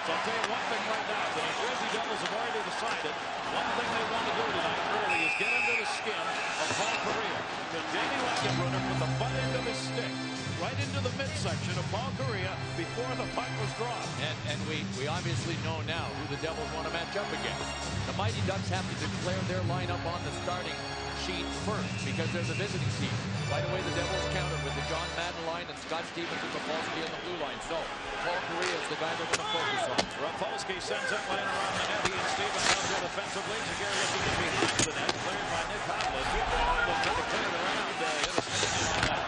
So I'll tell you one thing right now. The New Jersey Devils have already decided one thing they want to do tonight early is get into the skin of Paul Kariya. Jamie Langenbrunner put the butt end of his stick right into the midsection of Paul Kariya before the puck was dropped. And we obviously know now who the Devils want to match up against. The Mighty Ducks have to declare their lineup on the starting sheet first because they're the visiting team. Right away, the Devils countered with the John Madden line and Scott Stevens and Rapolsky on the blue line. So Paul Kariya is the guy they're going to focus on. Rapolsky sends it lane around the net. He and Stevens out there defensively. Jaguar looking in behind the net. Cleared by Nick Hovland. Hovland tried to clear it around. On that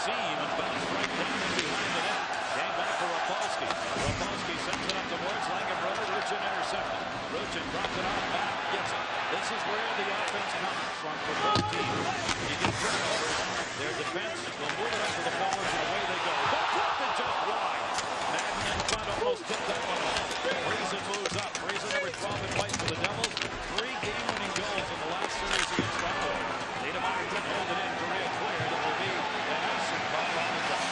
seam and bounced right down in behind the net. Came back for Rapolsky. Rapolsky sends it up towards Langenbrunner. Ruchin intercepted. Ruchin drops it off back. Gets it. This is where the offense comes from for both teams. You get turnovers. Their defense will move it up to the forwards and away they go. But dropped it just wide. Madden in front almost tipped that one off. Friesen moves up. Friesen number 12 in white for the Devils. 3 game-winning goals in the last series against Buffalo. Niedermeyer couldn't hold it in. Kariya cleared. It will be the icing call on the Ducks.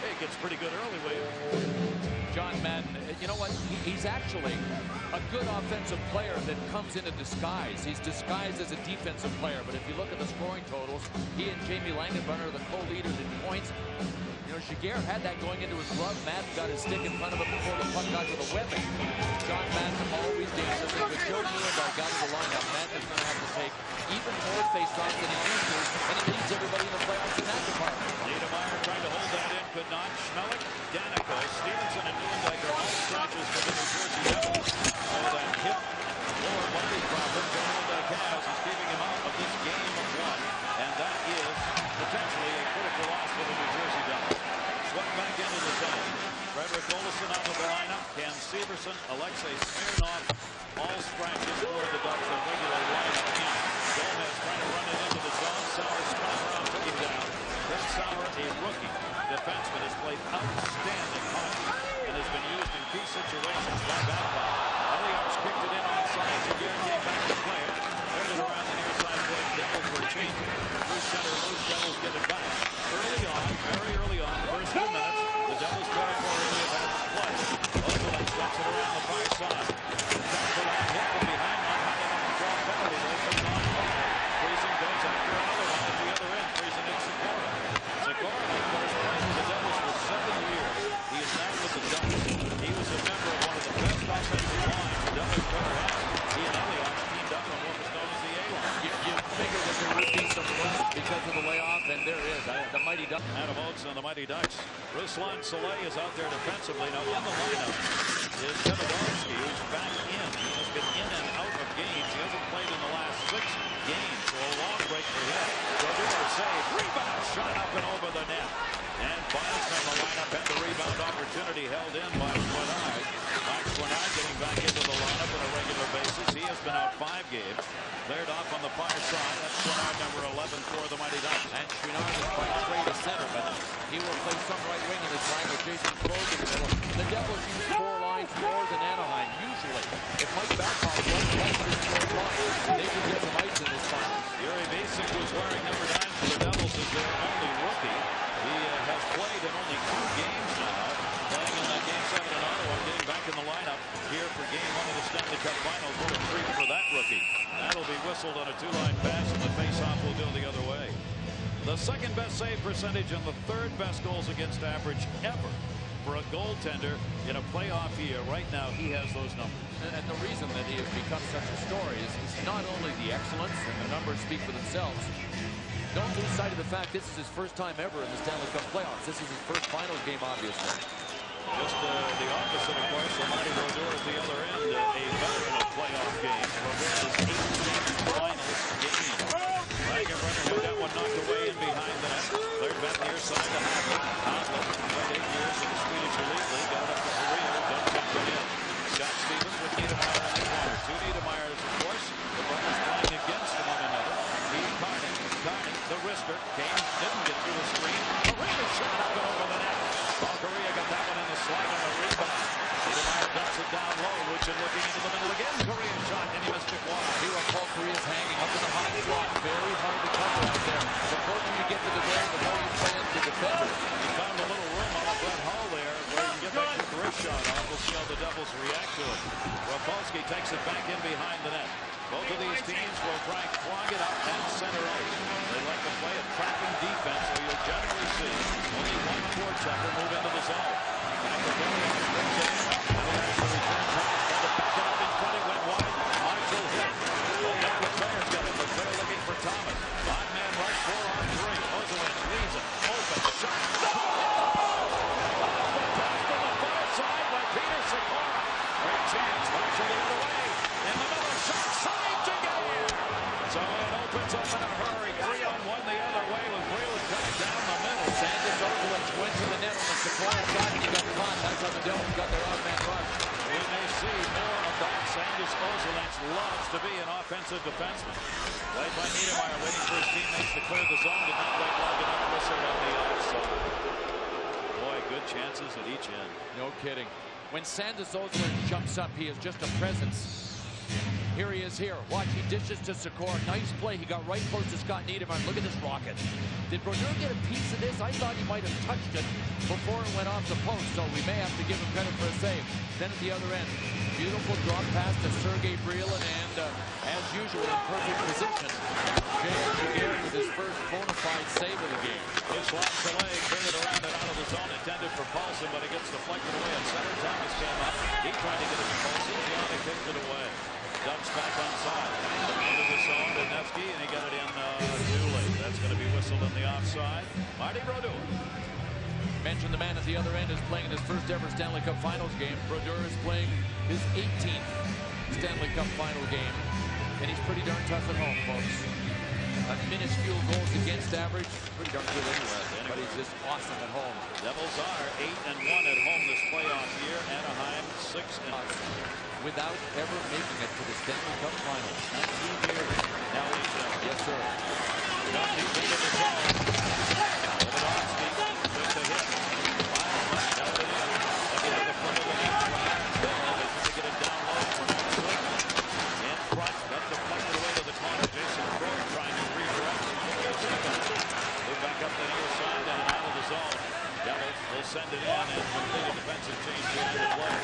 Hey, it gets pretty good early, Wade. John Madden, you know what? He's actually a good offensive player that comes in a disguise. He's disguised as a defensive player, but if you look at the scoring totals, he and Jamie Langenbrunner are the co-leaders in points. You know, Jaguar had that going into his glove. Madden got his stick in front of him before the puck got to the weapon. John Madden always dances. If Joe Newendorf got to the lineup, Madden is going to have to take even more face-offs than he used to, and he leads everybody in the playoffs in that department. Niedermeyer trying to hold that in, could not. Schmelik, Danico, Stevenson, and Newendorf are all scratches for the New Jersey Devils. So that hip or body problem Newendorf has is keeping him out of this game of 1, and that is potentially a critical loss for the New Jersey Devils. Swept back into the zone. Frederick Olsen out of the lineup. Cam Severson, Alexei Smirnov, all scratches for the Ducks. A regular lineup in. Gomez trying to run it into the zone. Sauer spun around, took him down. Brett Sauer, a rookie defenseman, has played outstanding hockey and has been used in key situations by Babcock. Elias kicked it in onside. Jaguar came back to play it. Turned it around the near side for the Devils were changing. Through center, loose Devils get it back. Early on, very early on, the first 2 minutes, the Devils territorially have had play. Oakland sets it around the far side. Comes around, hit from behind, not high enough to draw penalty. They're on fire. Friesen goes after another one at the other end. Friesen hits Sikora. Sikora, of course, played with the Devils for 7 years. He is now with the Ducks. He was a member of one of the best offensive lines the Devils ever had. He and Elias teamed up on what was known as the A-line. You figure that there would be some rust because of the layoff, and there is. The Mighty Ducks. Adam Oates on the Mighty Ducks. Ruslan Saleh is out there defensively. Now in the lineup is Davidovsky, who's back in. He has been in and out of games. He hasn't played in the last 6 games, so a long break for him. Brodeur save, rebound, shot up and over the net. And Biles on the lineup had the rebound opportunity held in by Quinard. Max Quinard getting back into the lineup on a regular basis. He has been out 5 games. Cleared off on the far side. That's Quinard, number 11 for the Mighty Ducks. And Quinard is by trade a center, but he will play some right wing in this line with Jason Krog in the middle. The Devils use 4 lines more than Anaheim, usually. If Mike Babcock runs less than 4 lines, they can get some ice in this final. Yuri Basic, who's wearing number 9 for the Devils, is their only rookie. He has played in only 2 games now, playing in that Game 7 in Ottawa, getting back in the lineup here for Game 1 of the Stanley Cup Finals. What a treat for that rookie. That'll be whistled on a 2-line pass, and the face-off will go the other way. The 2nd best save percentage and the 3rd best goals against average ever for a goaltender in a playoff year. Right now, he has those numbers. And the reason that he has become such a story is not only the excellence, and the numbers speak for themselves. Don't lose sight of the fact this is his first time ever in the Stanley Cup playoffs. This is his first finals game, obviously. Just the opposite, of course. Marty Brodeur at the other end, a veteran of playoff games. Brodeur is 18 finals game. Langenbrunner had that one knocked away in behind the net. Cleared back near side to Hovland. Hovland played 8 years in the Swedish Elite League. Got it up to Korea. Don't take it in. Scott Stevens with Niedermeyer in the corner. 2 Niedermeyers, of course. The brothers playing against one another. Carney, the wrister, didn't get through the screen. Kariya shot up and over the net. Paul Kariya got that one in the slide on the rebound. Niedermeyer dumps it down low. Ruchin looking into the middle again. Kariya shot, and he missed it wide. Here, Paul Kariya's hanging up in the hot slot. Very hard to cover out there. The closer you get to the goal, the more you play into the defender. He found a little room on the Brett the Devils react to it. Rapolsky takes it back in behind the net. Both of these teams will try and clog it up and center ice. They like to play a trapping defense, so you'll generally see only one forechecker move into the zone. Back to Billy, brings it in, and he has to return pass. Got to back it up in front, it went wide. Marshall hit. Oh, now McClair's got it. McClair looking for Thomas. Odd-man rush, 4-on-3. Ozolin leads it. Open shot. Great chance, Marshall the other way. In the middle, shot, side to get in. So it opens up in a hurry. 3-on-1 the other way with Breland coming down the middle. Sanders Ozolin went to the net on the Sequoia side. He got caught. That's how the Devils got their odd-man rush. We may see more of that. Sanders Ozolin loves to be an offensive defenseman. Played by Niedermeyer, waiting for his teammates to clear the zone. Did not wait long enough. Whistle on the outside. Boy, good chances at each end. No kidding. When Sanders Ozolin jumps up, he is just a presence. Here he is here. Watch, he dishes to Sikora. Nice play. He got right close to Scott Niedermeyer. Look at this rocket. Did Brodeur get a piece of this? I thought he might have touched it before it went off the post, so we may have to give him credit for a save. Then at the other end, beautiful drop pass to Sergei Breland, and as usual, in perfect position, J.R. Giguère with his first bona fide save of the game. This lost the leg, bring it around and out of the zone, intended for Paulson, but it gets deflected away at center. Thomas came up. He tried to get it to Paulson. Gianni kicked it away. Ducks back on side. Into the zone to Nevsky, and he got it in too late. That's going to be whistled on the offside. Marty Brodeur. Mentioned the man at the other end is playing his first ever Stanley Cup Finals game. Brodeur is playing his 18th Stanley Cup Final game, and he's pretty darn tough at home, folks. A minuscule goals against average, pretty darn good anyway, but he's just awesome at home. Devils are 8-1 at home this playoff year. Anaheim 6-0. Without ever making it to the Stanley Cup Finals. 19 years. Now he's done. Yes, sir. Got deep into the zone. Volodovsky with the hit. Final back out of the end. Looking at the front of the net. They're trying to get it down low from Ozolin. In front, got deflected away to the corner. Jason Crow trying to redirect. Move back up the near side and out of the zone. Devils will send it in and complete a defensive change behind the play.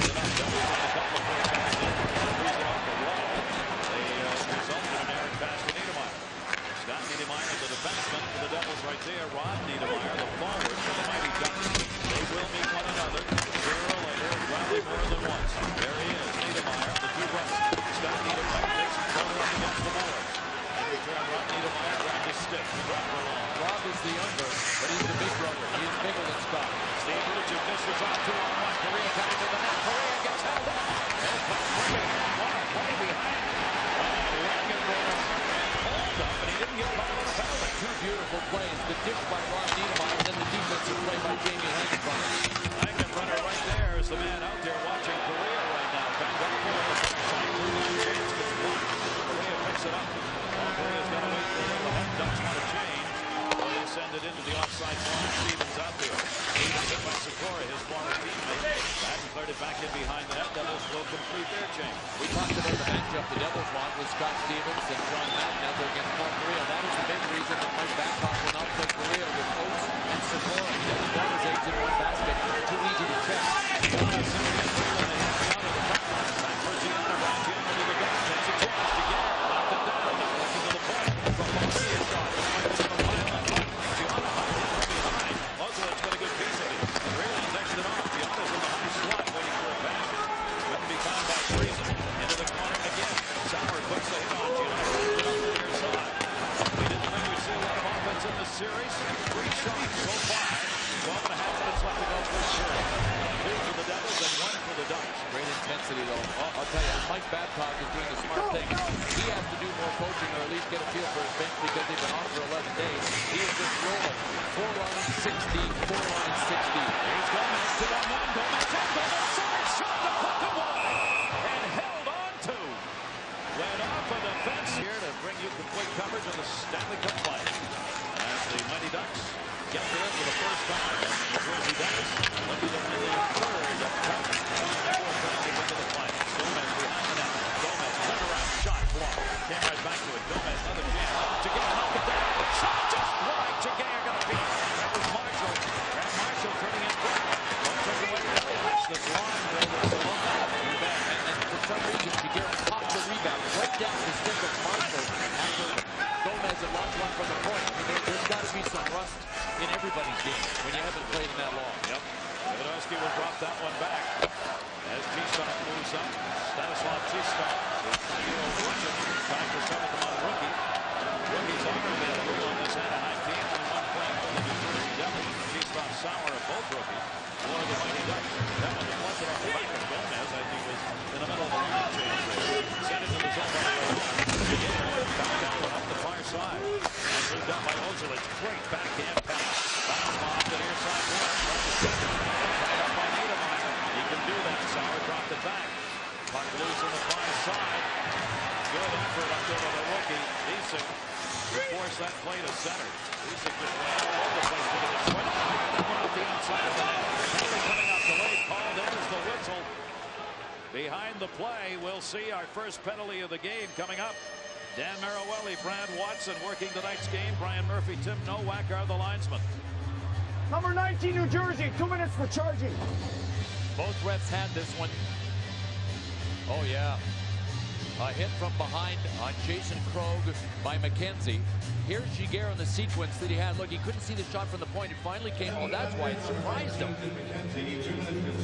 Devils a couple of quick passes in. Freeze it off the wall. They result in an errant pass to Niedermeyer. Scott Niedermeyer, the defenseman for the Devils right there. Rod Niedermeyer, the forward for the Mighty Ducks. They will meet one another sooner or later, probably more than once. There he is, Niedermeyer, the two brothers. Scott Niedermeyer takes control up against the board. In return, Rod Niedermeyer grabs his stick. Rob is the younger, but he's the big brother. He is bigger than Scott. Steve Lucic misses on 2-on-1. Correa coming to the net. Correa gets held up. He'll come bring it in. Play behind. Langenbrunner hold up, and he didn't get caught on the penalty. Two beautiful plays. The dish by Rod Niedermeyer, and then the defensive play by Jamie Langenbrunner. Langenbrunner right there is the man out there watching Correa right now. Comes up for the side. Chance gets blocked. Correa picks it up. Correa's got to wait for a little ahead. Ducks want to change. They send it into the offside zone. Stevens out there. Stevens hit by Sikora, his former teammate. Madden cleared it back in behind the net. Devils will complete their change. We talked about the matchup the Devils want with Scott Stevens and John Madden out there against Paul Correa. That is the big reason that Mike Babcock will not play Correa with Oates and Sikora. That is eggs in one basket. Too easy to check. Series, 3 shots so far. 12 and a half minutes left to go for the series. 2 for the Devils and 1 for the Ducks. Great intensity, though. I'll tell you, Mike Babcock is doing the smart thing. He has to do more coaching or at least get a feel for his bench because they've been on for 11 days. He is just rolling. 4 lines, 60, 4 lines, 60. Here's Gomez, 2-on-1. Gomez in, Gomez side, shot the puck away. And held on to. Led off a defense here to bring you complete coverage of the Stanley Cup Finals. As the Mighty Ducks get there for the first time. The Jersey Devils looking to win their third cup. Fourth time they get to the finals. Gomez behind the net. Gomez, turnaround shot blocked. Came right back to it. Gomez, another chance. Giguère knocked it down. Shot just wide. Giguère gonna beat it. That was Marshall. Grant Marshall turning in front. Don't take away the watch this line. from the point. I mean, there's got to be some rust in everybody's game when you haven't played in that long. Yep. Davidowski will drop that one back. As T-Stock moves up, Stanislav T-Stock is 20-year-old Russian, trying to set them on rookie. Rookies are available on this Anaheim team. Only one playing for the New Jersey Devils. T-Stock, Sauer are both rookies. One of the Mighty Ducks. That one deflected off the back of Gomez. I think was in the middle of the line change there. Sent it to the zone by back down off the far side. And moved up by Ozilich. Great backhand pass. Bounce off the near side left. Tied up by Niedermeyer. He can do that. Sauer dropped it back. Puck loose on the far side. Good effort up there by the rookie. Isaac to force that play to center. Isaac just ran all over the place. Look at the swing. Off the outside of the net. Coming up delayed call. There's the whistle. Behind the play, we'll see our first penalty of the game coming up. Dan Marawelli, Brad Watson working tonight's game. Brian Murphy, Tim Nowak are the linesmen. Number 19, New Jersey, 2 minutes for charging. Both refs had this one. Oh, yeah. A hit from behind on Jason Krog by McKenzie. Here's Giguère in the sequence that he had. Look, he couldn't see the shot from the point. It finally came. Oh, that's why it surprised him.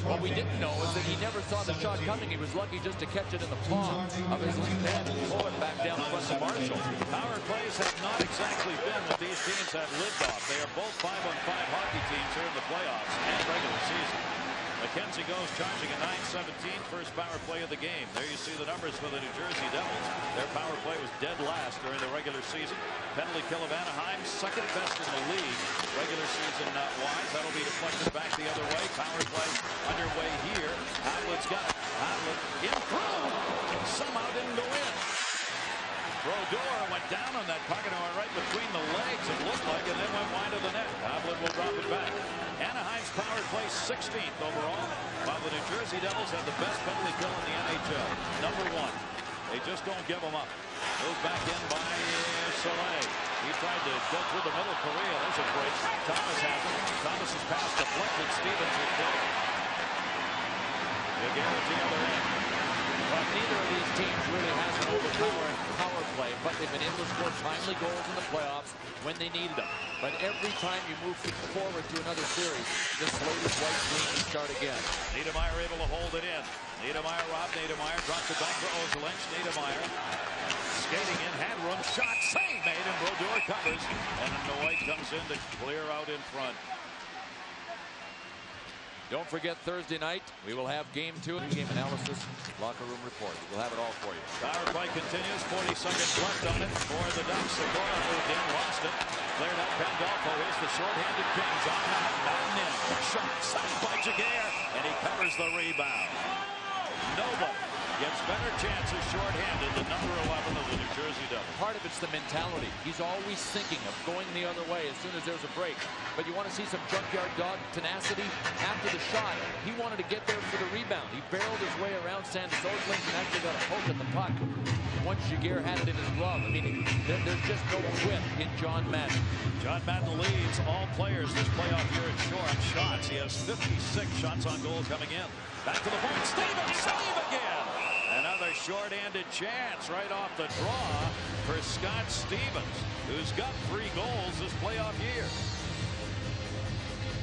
What we didn't know is that he never saw the shot coming. He was lucky just to catch it in the palm of his left hand and pull it back down front to Marshall. Power plays have not exactly been what these teams have lived off. They are both 5-on-5 hockey teams here in the playoffs and regular season. McKenzie goes charging a 9-17 first power play of the game. There you see the numbers for the New Jersey Devils. Their power play was dead last during the regular season. Penalty kill of Anaheim, second best in the league regular season wise. That'll be deflected back the other way. Power play underway here. Havlet's got it. Havlet in through. Somehow didn't go in. Brodeur went down on that puck and right between the legs, it looked like, and then went wide of the net. Havlet will drop it back. Anaheim's power play 16th overall, while the New Jersey Devils have the best penalty kill in the NHL. Number 1. They just don't give them up. Moved back in by Soleil. He tried to go through the middle. Korea. There's a break. Thomas has it. Thomas has passed deflected. Stevens is dead. Giguère at the other end. Well, neither of these teams really has an overpowering power play, but they've been able to score timely goals in the playoffs when they needed them. But every time you move forward to another series, the slate is white clean to start again. Niedermeyer able to hold it in. Niedermeyer, Rob Niedermeyer drops it back for Ozilich. Niedermeyer skating in, hand room, shot, save made, and Brodeur covers. And White comes in to clear out in front. Don't forget Thursday night, we will have game 2, game analysis, locker room report. We'll have it all for you. Power play continues, 40 seconds left on it for the Ducks. Segura moved in, lost it. Cleared up Pandolfo. Here's the short-handed Kings on Mountain in. Shot, stopped by Giguère, and he covers the rebound. Nobody gets better chances short-handed than number 11 of the New Jersey Devils. Part of it's the mentality. He's always thinking of going the other way as soon as there's a break. But you want to see some junkyard dog tenacity after the shot. He wanted to get there for the rebound. He barreled his way around Sanders Oakland and actually got a poke at the puck. Once Giguère had it in his glove, I mean, there's just no quit in John Madden. John Madden leads all players this playoff year in short shots. He has 56 shots on goal coming in. Back to the point. Stevens, save again. Another short-handed chance right off the draw for Scott Stevens, who's got 3 goals this playoff year.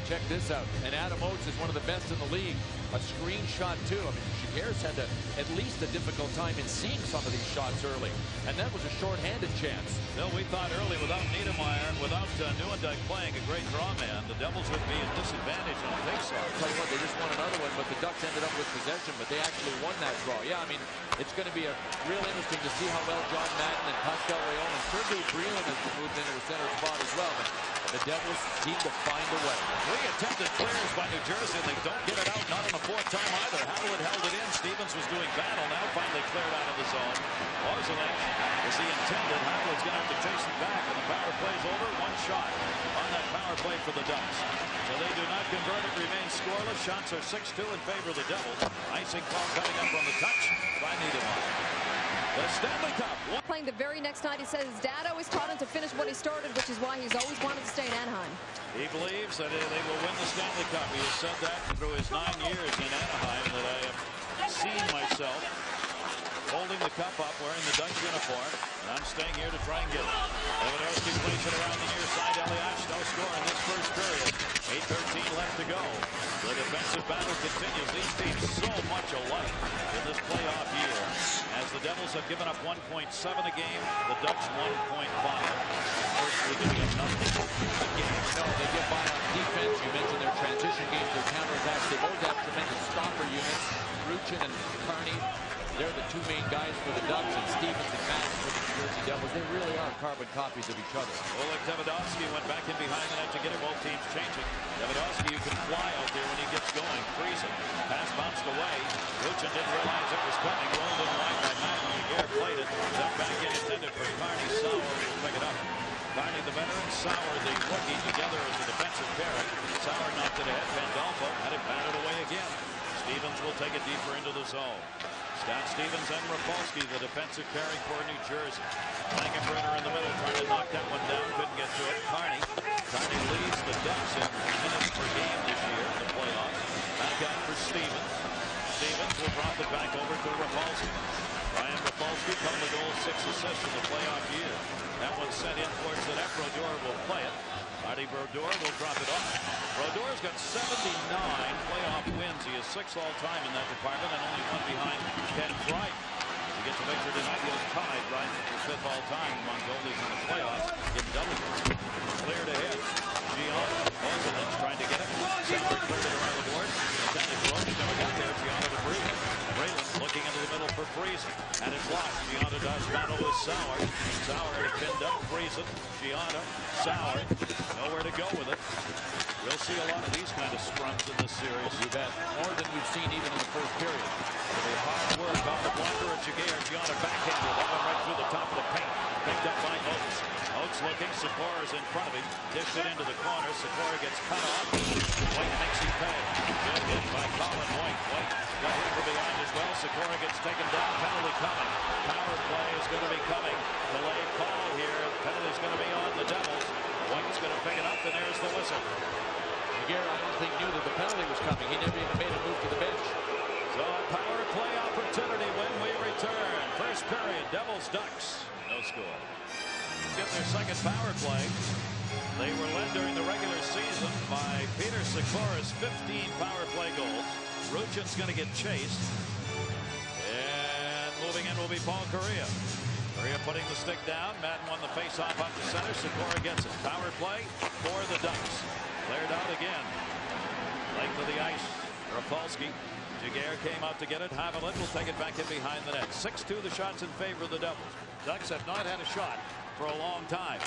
Check this out. And Adam Oates is one of the best in the league. A screenshot, too. I mean, Giguère's had at least a difficult time in seeing some of these shots early. And that was a short-handed chance. Bill, we thought early without Niedermeyer, without Nieuwendyk playing a great draw man, the Devils would be at disadvantage on face-off. Tell you what, they just won another one, but the Ducks ended up with possession, but they actually won that draw. Yeah, I mean, it's going to be real interesting to see how well John Madden and Pascal Rayon and Sergei Brylin has moved into the center spot as well. But the Devils seem to find a way. 3 attempted clears by New Jersey, and they don't get it out, not on the 4th time either. Havlet held it in. Stevens was doing battle. Now finally cleared out of the zone. Ozilich, as he intended, Havlet's going to have to chase him back, and the power play's over. 1 shot on that power play for the Ducks. So they do not convert it, remain scoreless. Shots are 6-2 in favor of the Devils. Icing call coming up on the touch by Niedermeyer. The Stanley Cup. Playing the very next night, he says his dad always taught him to finish what he started, which is why he's always wanted to stay in Anaheim. He believes that they will win the Stanley Cup. He has said that through his 9 years in Anaheim, that I have seen myself holding the cup up, wearing the Ducks uniform. And I'm staying here to try and get it. Lewandowski plays it around the near side. Elias, no score in this first period. 8:13 left to go. The defensive battle continues. These teams so much alike in this playoff year. As the Devils have given up 1.7 a game, the Ducks 1.5. First, we're giving up nothing a game. No, they get by on defense. You mentioned their transition games, their counterattacks. They both have tremendous stopper units. Ruchin and Carney, they're the two main guys for the Ducks, and Stevens and Matt for the New Jersey Devils. They really are carbon copies of each other. Oleg Davidovsky went back in behind the net to get it. Both teams changing. Davidovsky, you can fly out there when he gets going. Freezing. Pass bounced away. Ruchin didn't realize it was coming. Rolled in line by Matt. Gare played it. That back in intended for Carney. Sauer will pick it up. Carney, the veteran, Sauer, the rookie, together as the defensive pairing. Sauer knocked it ahead. Pandolfo had it batted away again. Stevens will take it deeper into the zone. Scott Stevens and Rafalski, the defensive pairing for New Jersey. Langenbrenner in the middle, trying to knock that one down. Couldn't get to it. Carney leads the Ducks in minutes per game this year in the playoffs. Back out for Stevens. Stevens will drop it back over to Rafalski. Ryan Rafalski, couple of goals, 6 assists in the playoff year. That one's sent in towards the net. Brodeur will play it. Marty Brodeur will drop it off. Brodeur's got 79 playoff wins. He is 6th all-time in that department and only one behind Ken Dryden. To get to victory tonight, he is tied right for 5th all-time among goalies in the playoffs in double. Cleared ahead. Gianna, Ozelin's trying to get it. Sauer cleared it around the board. Stanley never got there. Gianna to Breland. Breland looking into the middle for Friesen. And it's blocked. Gianna does battle with Sauer. Sauer had pinned up Friesen. Gianna, Sauer, nowhere to go with it. We'll see a lot of these kind of scrums in this series. You bet. More than we've seen even in the first period. The hard work on the blocker of Giguère. Gianna backhanded. That one right through the top of the paint. Picked up by Oates. Oates looking. Sikora's in front of him. Dished it into the corner. Sikora gets cut off. White makes him pay. Good hit by Colin White. White got hit from behind as well. Sikora gets taken down. Penalty coming. Power play is going to be coming. Delayed call here. Penalty's going to be on the Devils. White's going to pick it up, and there's the whistle. Giguère, I don't think, knew that the penalty was coming. He never even made a move to the bench. So a power play opportunity when we return. First period, Devils Ducks. No score. Get their second power play. They were led during the regular season by Peter Sikora's 15 power play goals. Ruchin's going to get chased. And moving in will be Paul Correa. Correa putting the stick down. Madden won the face-off up the center. Sikora gets it. Power play for the Ducks. Cleared out again. Length of the ice. Rafalski. Giguère came out to get it. Haviland will take it back in behind the net. 6-2 the shots in favor of the Devils. Ducks have not had a shot for a long time.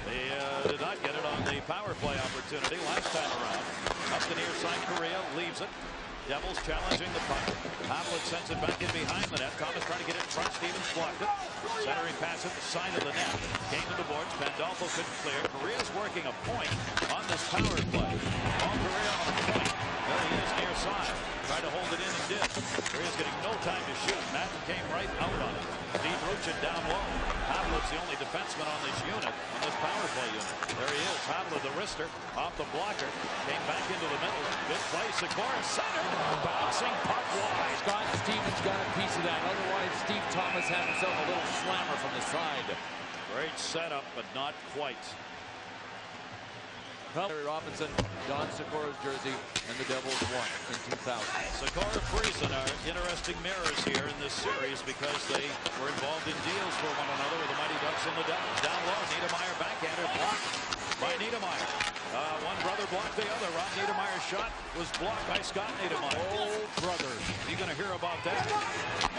They did not get it on the power play opportunity last time around. Up the near side, Correa leaves it. Devils challenging the puck. Haviland sends it back in behind the net. Thomas trying to get it in front. Stevens blocked it. Centering pass at the side of the net. Came to the boards. Pandolfo couldn't clear. Correa's working a point on this power play. All Correa on the point. There he is near side. Tried to hold it in and did. Correa's getting no time to shoot. Madden came right out on it. Deep Ruchin down low. Haviland's the only defenseman on this unit, on this power play unit. There he is. Haviland, the wrister, off the blocker. Came back into the middle. Good play. Sikora center. Bouncing puck wide. Scott Stevens got a piece of that. Otherwise, Steve Thomas had himself a little slammer from the side. Great setup, but not quite. Larry Robinson, Don Sikora's jersey, and the Devils won in 2000. Sikora, Friesen are interesting mirrors here in this series because they were involved in deals for one another with the Mighty Ducks and the Devils. Down low, Niedermeyer backhander blocked by Niedermeyer. One brother blocked the other. Ron Niedermeyer's shot was blocked by Scott Niedermeyer. Old brothers. You're going to hear about that.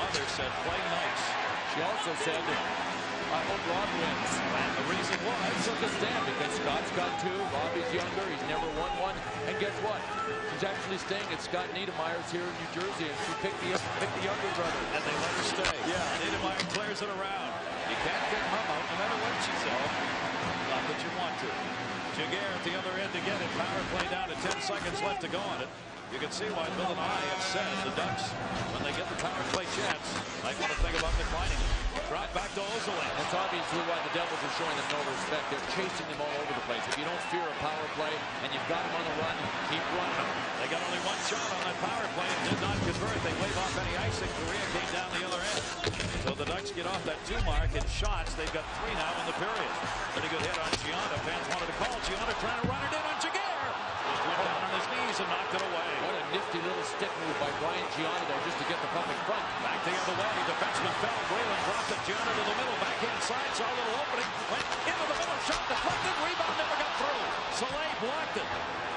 Mother said, play nice. She also said, I hope Rob wins. And the reason was, took a stand because Scott's got 2. Robbie's younger. He's never won one. And guess what? She's actually staying at Scott Niedermeyer's here in New Jersey, and she picked the younger brother. And they let her stay. Yeah. Niedermeyer clears it around. You can't get mom out no matter what she said. Not that you want to. Giguère at the other end to get it. Power play down to 10 seconds left to go on it. You can see why Bill and I have said the Ducks, when they get the power play chance, might want to think about declining. Drop back to Ozolin. That's obviously why the Devils are showing them no respect. They're chasing them all over the place. If you don't fear a power play and you've got them on the run, keep running them. They got only one shot on that power play and did not convert. They wave off any icing. Korea came down the other end. So the Ducks get off that 2 mark in shots. They've got 3 now in the period. Pretty good hit on Gianna. Fans wanted to call. Gianna trying to run it in on Jaguar. Just went down on his knees and knocked it away. What a nifty little stick move by Brian Gianna there just to get the puck in front. Back the other way. Defenseman fell. Whalen dropped it. Gianna to the middle. Backhand side. Saw a little opening. Went into the middle. Shot deflected. Rebound never got through. Soleil blocked it.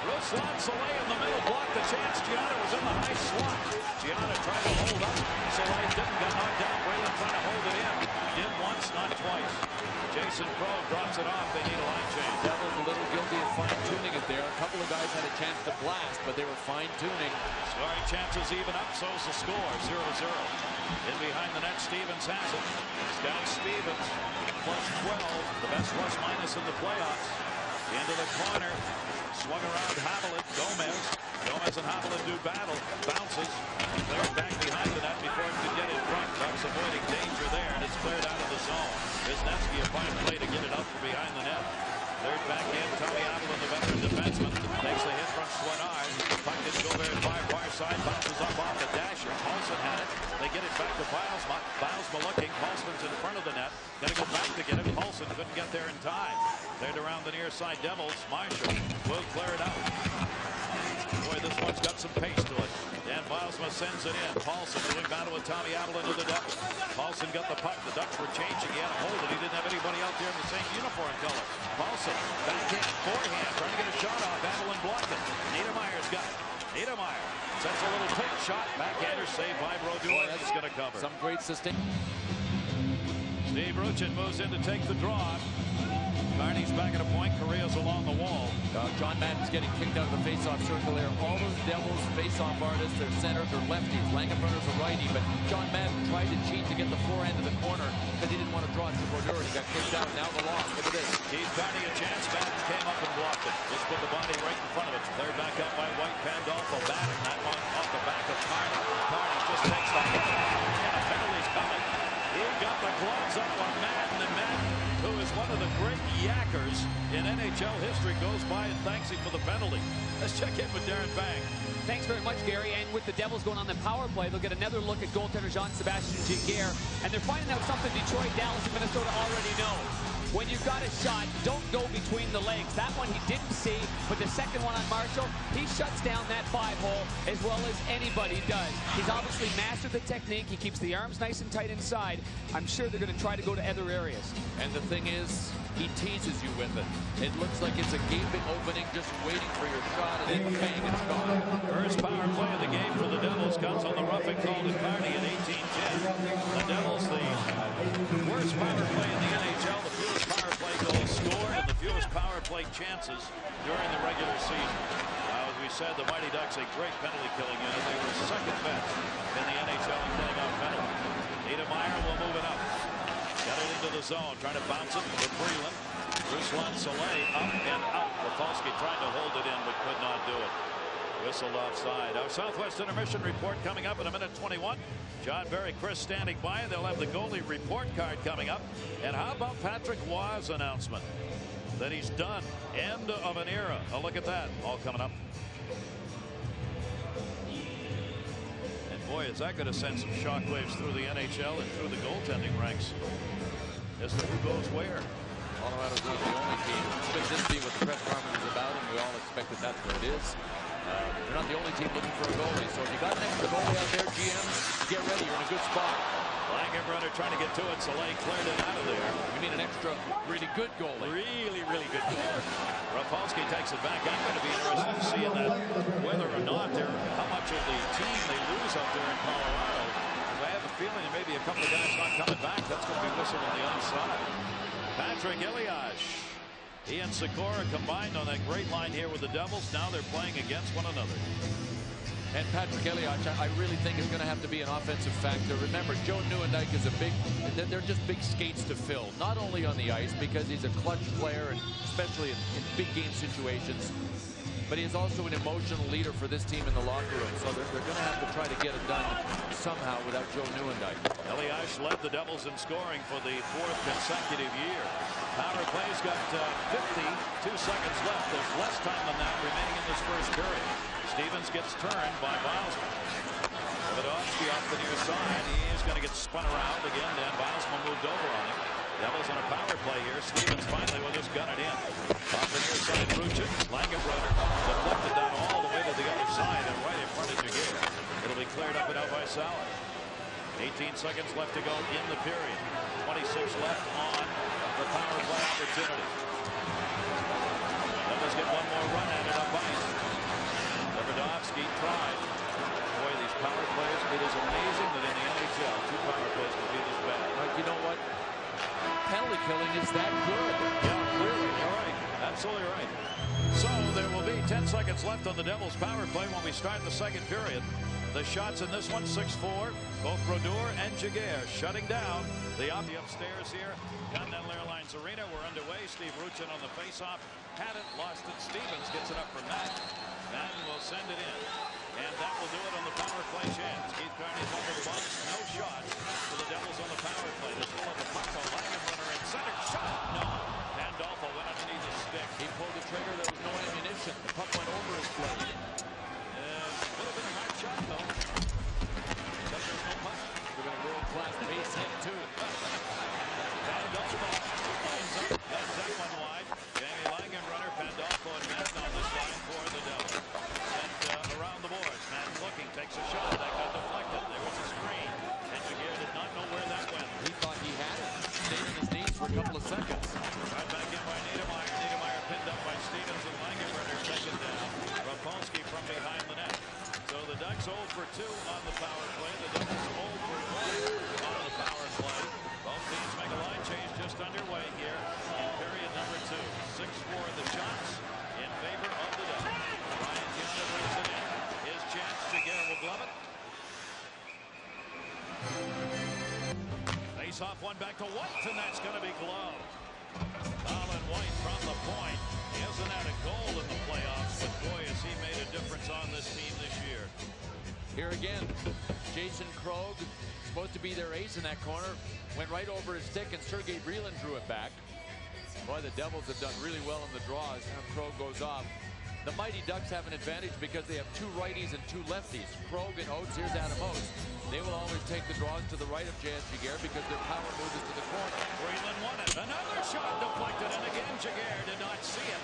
Ruslan Soleil in the middle blocked the chance. Gianna was in the high slot. Gianna tried to hold up. Soleil didn't get knocked down. Whalen trying to hold it in. Did once, not twice. Jason Crow drops it off. They need a line change. Devils a little guilty of fine-tuning it there. A couple of guys had a chance to blast, but they were fine-tuning. Scoring chances even up. So's the score. 0-0. In behind the net, Stevens has it. Scott Stevens, plus 12. The best plus-minus in the playoffs. Into the corner. Swung around Haviland. Gomez and Haviland do battle. Bounces. Cleared back behind the net before it could get in front. Ducks avoiding danger there, and it's cleared out of the zone. Wisniewski a fine play to get it up from behind the net. Third backhand, Tommy Haviland, the veteran defenseman, takes the hit from Swinard. Puck didn't go very far side. Bounces up off the dasher. Paulson had it. They get it back to Biles. Bilesma looking. Paulson's in front of the net. Got to go back to get it. Paulson couldn't get there in time. Cleared around the near side. Devils. Marshall will clear it out. Boy, this one's got some pace to it. Dan Bilesma sends it in. Paulson doing battle with Tommy Haviland of the Ducks. Paulson got the puck. The Ducks were changing. He had to hold it. He didn't have anybody out there in the same uniform color. Paulson, backhand, forehand, trying to get a shot off. Haviland blocked it. Niedermayer's got it. Niedermayer sets a little take shot. Backhander saved by Brodeur. That's going to cover. Some great sustain. Steve Ruchin moves in to take the draw. Carney's back at a point. Correa's along the wall. John Madden's getting kicked out of the face-off circle there. All those Devils face-off artists, they're centers, they're lefties. Langenbrunner's a righty, but John Madden tried to cheat to get the forehand of the corner because he didn't want to draw it to Brodeur. He got kicked out. Now the loss. Look at this. Keith Carney a chance. Madden came up and blocked it. Just put the body right in front of it. Cleared back up by White. Pandolfo. Madden. That one off the back of Carney. Carney just takes the hit. And a penalty's coming. He got the gloves up on Madden, and Madden, who is one of the great yackers in NHL history, goes by and thanks him for the penalty. Let's check in with Darren Bang. Thanks very much, Gary. And with the Devils going on the power play, they'll get another look at goaltender Jean-Sebastien Giguère. And they're finding out something Detroit, Dallas, and Minnesota already know. When you've got a shot, don't go between the legs. That one he didn't see, but the second one on Marshall, he shuts down that 5-hole as well as anybody does. He's obviously mastered the technique. He keeps the arms nice and tight inside. I'm sure they're going to try to go to other areas. And the thing is, he teases you with it. It looks like it's a gaping opening, just waiting for your shot, and then bang, it's gone. First power play of the game for the Devils comes on the roughing call to Carney at 18-10. The Devils, the worst power play in the NHL, the fewest power play goals scored, and the fewest power play chances during the regular season. As we said, the Mighty Ducks, a great penalty killing unit. They were second best in the NHL in killing out penalties. Niedermayer will move it up. Got it into the zone, trying to bounce it with Freeland. Ruslan Soleil up and out. Rafalski tried to hold it in, but could not do it. Whistled offside. Our Southwest Intermission report coming up in a minute 21. John Barry, Chris standing by, and they'll have the goalie report card coming up. And how about Patrick Roy's announcement that he's done? End of an era. A look at that. All coming up. And boy, is that going to send some shockwaves through the NHL and through the goaltending ranks as to who goes where. Colorado's not the only team. Should this be what the press conference is about, and we all expect that that's what it is. They're not the only team looking for a goalie, so if you got an extra goalie out there, GMs, get ready. You're in a good spot. Langenbrunner trying to get to it. Soleil cleared it out of there. You mean an extra really good goalie? Really, really good goalie. Rafalski takes it back. I'm going to be interested in seeing that, whether or not how much of the team they lose out there in Colorado. I have a feeling there may be a couple of guys not coming back. That's going to be whistled on the other side. Patrick Elias. He and Sikora combined on that great line here with the Devils. Now they're playing against one another. And Patrick Elias, I really think is going to have to be an offensive factor. Remember, Joe Nieuwendyk is they're just big skates to fill. Not only on the ice, because he's a clutch player, and especially in big game situations. but he is also an emotional leader for this team in the locker room. So they're going to have to try to get it done somehow without Joe Nieuwendyk. Elias led the Devils in scoring for the 4th consecutive year. Power play's got 52 seconds left. There's less time than that remaining in this first period. Stevens gets turned by Bilesman. Davidovsky off the near side. He is going to get spun around again. Dan Bilesman moved over on him. Devils on a power play here. Stevens finally will just gun it in. Off the near side, Ruchin. Langenbrunner deflected down all the way to the other side and right in front of Jaguar. It'll be cleared up and out by Sauer. 18 seconds left to go in the period. 26 left on the power play opportunity. Devils get one more run at it up ice. Davidovsky tried. Boy, these power plays, it is amazing that in the NHL, 2 power plays can be this bad. But you know what? Penalty killing is that good. Yeah, clearly. You're right. Absolutely right. So there will be 10 seconds left on the Devils power play when we start the second period. The shots in this one, 6-4. Both Brodeur and Jaguar shutting down the upstairs here. Continental Airlines Arena. We're underway. Steve Ruchin on the faceoff. Had it, lost it. Stevens gets it up for Matt. Madden will send it in. And that will do it on the power play chance. Keith Carney's over the box. No shots for the Devils on the power play. This will have the puck. Langenbrunner in center. Shot. No. Pandolfo went underneath his stick. He pulled the trigger. There was no ammunition. The puck went over his blade. Would have been a hard shot, though. Except there's no puck. We've got a world-class base hit, too. Pandolfo lines up. That's that one wide. Jamie Langenbrunner, Pandolfo, and Madden on this line for the Devils. And around the boards. Madden looking, takes a shot. That got deflected. There was a screen. And Jaguar did not know where that went. He thought he had it. Stayed on his knees for a couple of seconds. Right back in by Niedermeyer. Niedermeyer pinned up by Stevens and Langenbrunner taken down. Rapolsky from behind the net. So the Ducks 0 for 2 on the power play. The Devils 0 for 1 on the power play. Both teams make a line change just underway here in period number 2. 6-4 the shots in favor of the Devils. Ryan Gianna brings it in. His chance. Jaguar will glove it. Face off one back to White, and that's going to be gloved. Colin White from the point. He hasn't had a goal in the playoffs, but boy, has he made a difference on this team this year. Here again, Jason Krog, supposed to be their ace in that corner, went right over his stick, and Sergei Brylin drew it back. Boy, the Devils have done really well in the draws. Now Krog goes off. The Mighty Ducks have an advantage because they have 2 righties and 2 lefties. Krog and Oates. Here's Adam Oates. They will always take the draws to the right of J.S. Jaguar because their power move is to the corner. Brylin won it. Another shot deflected, and again Jaguar did not see it.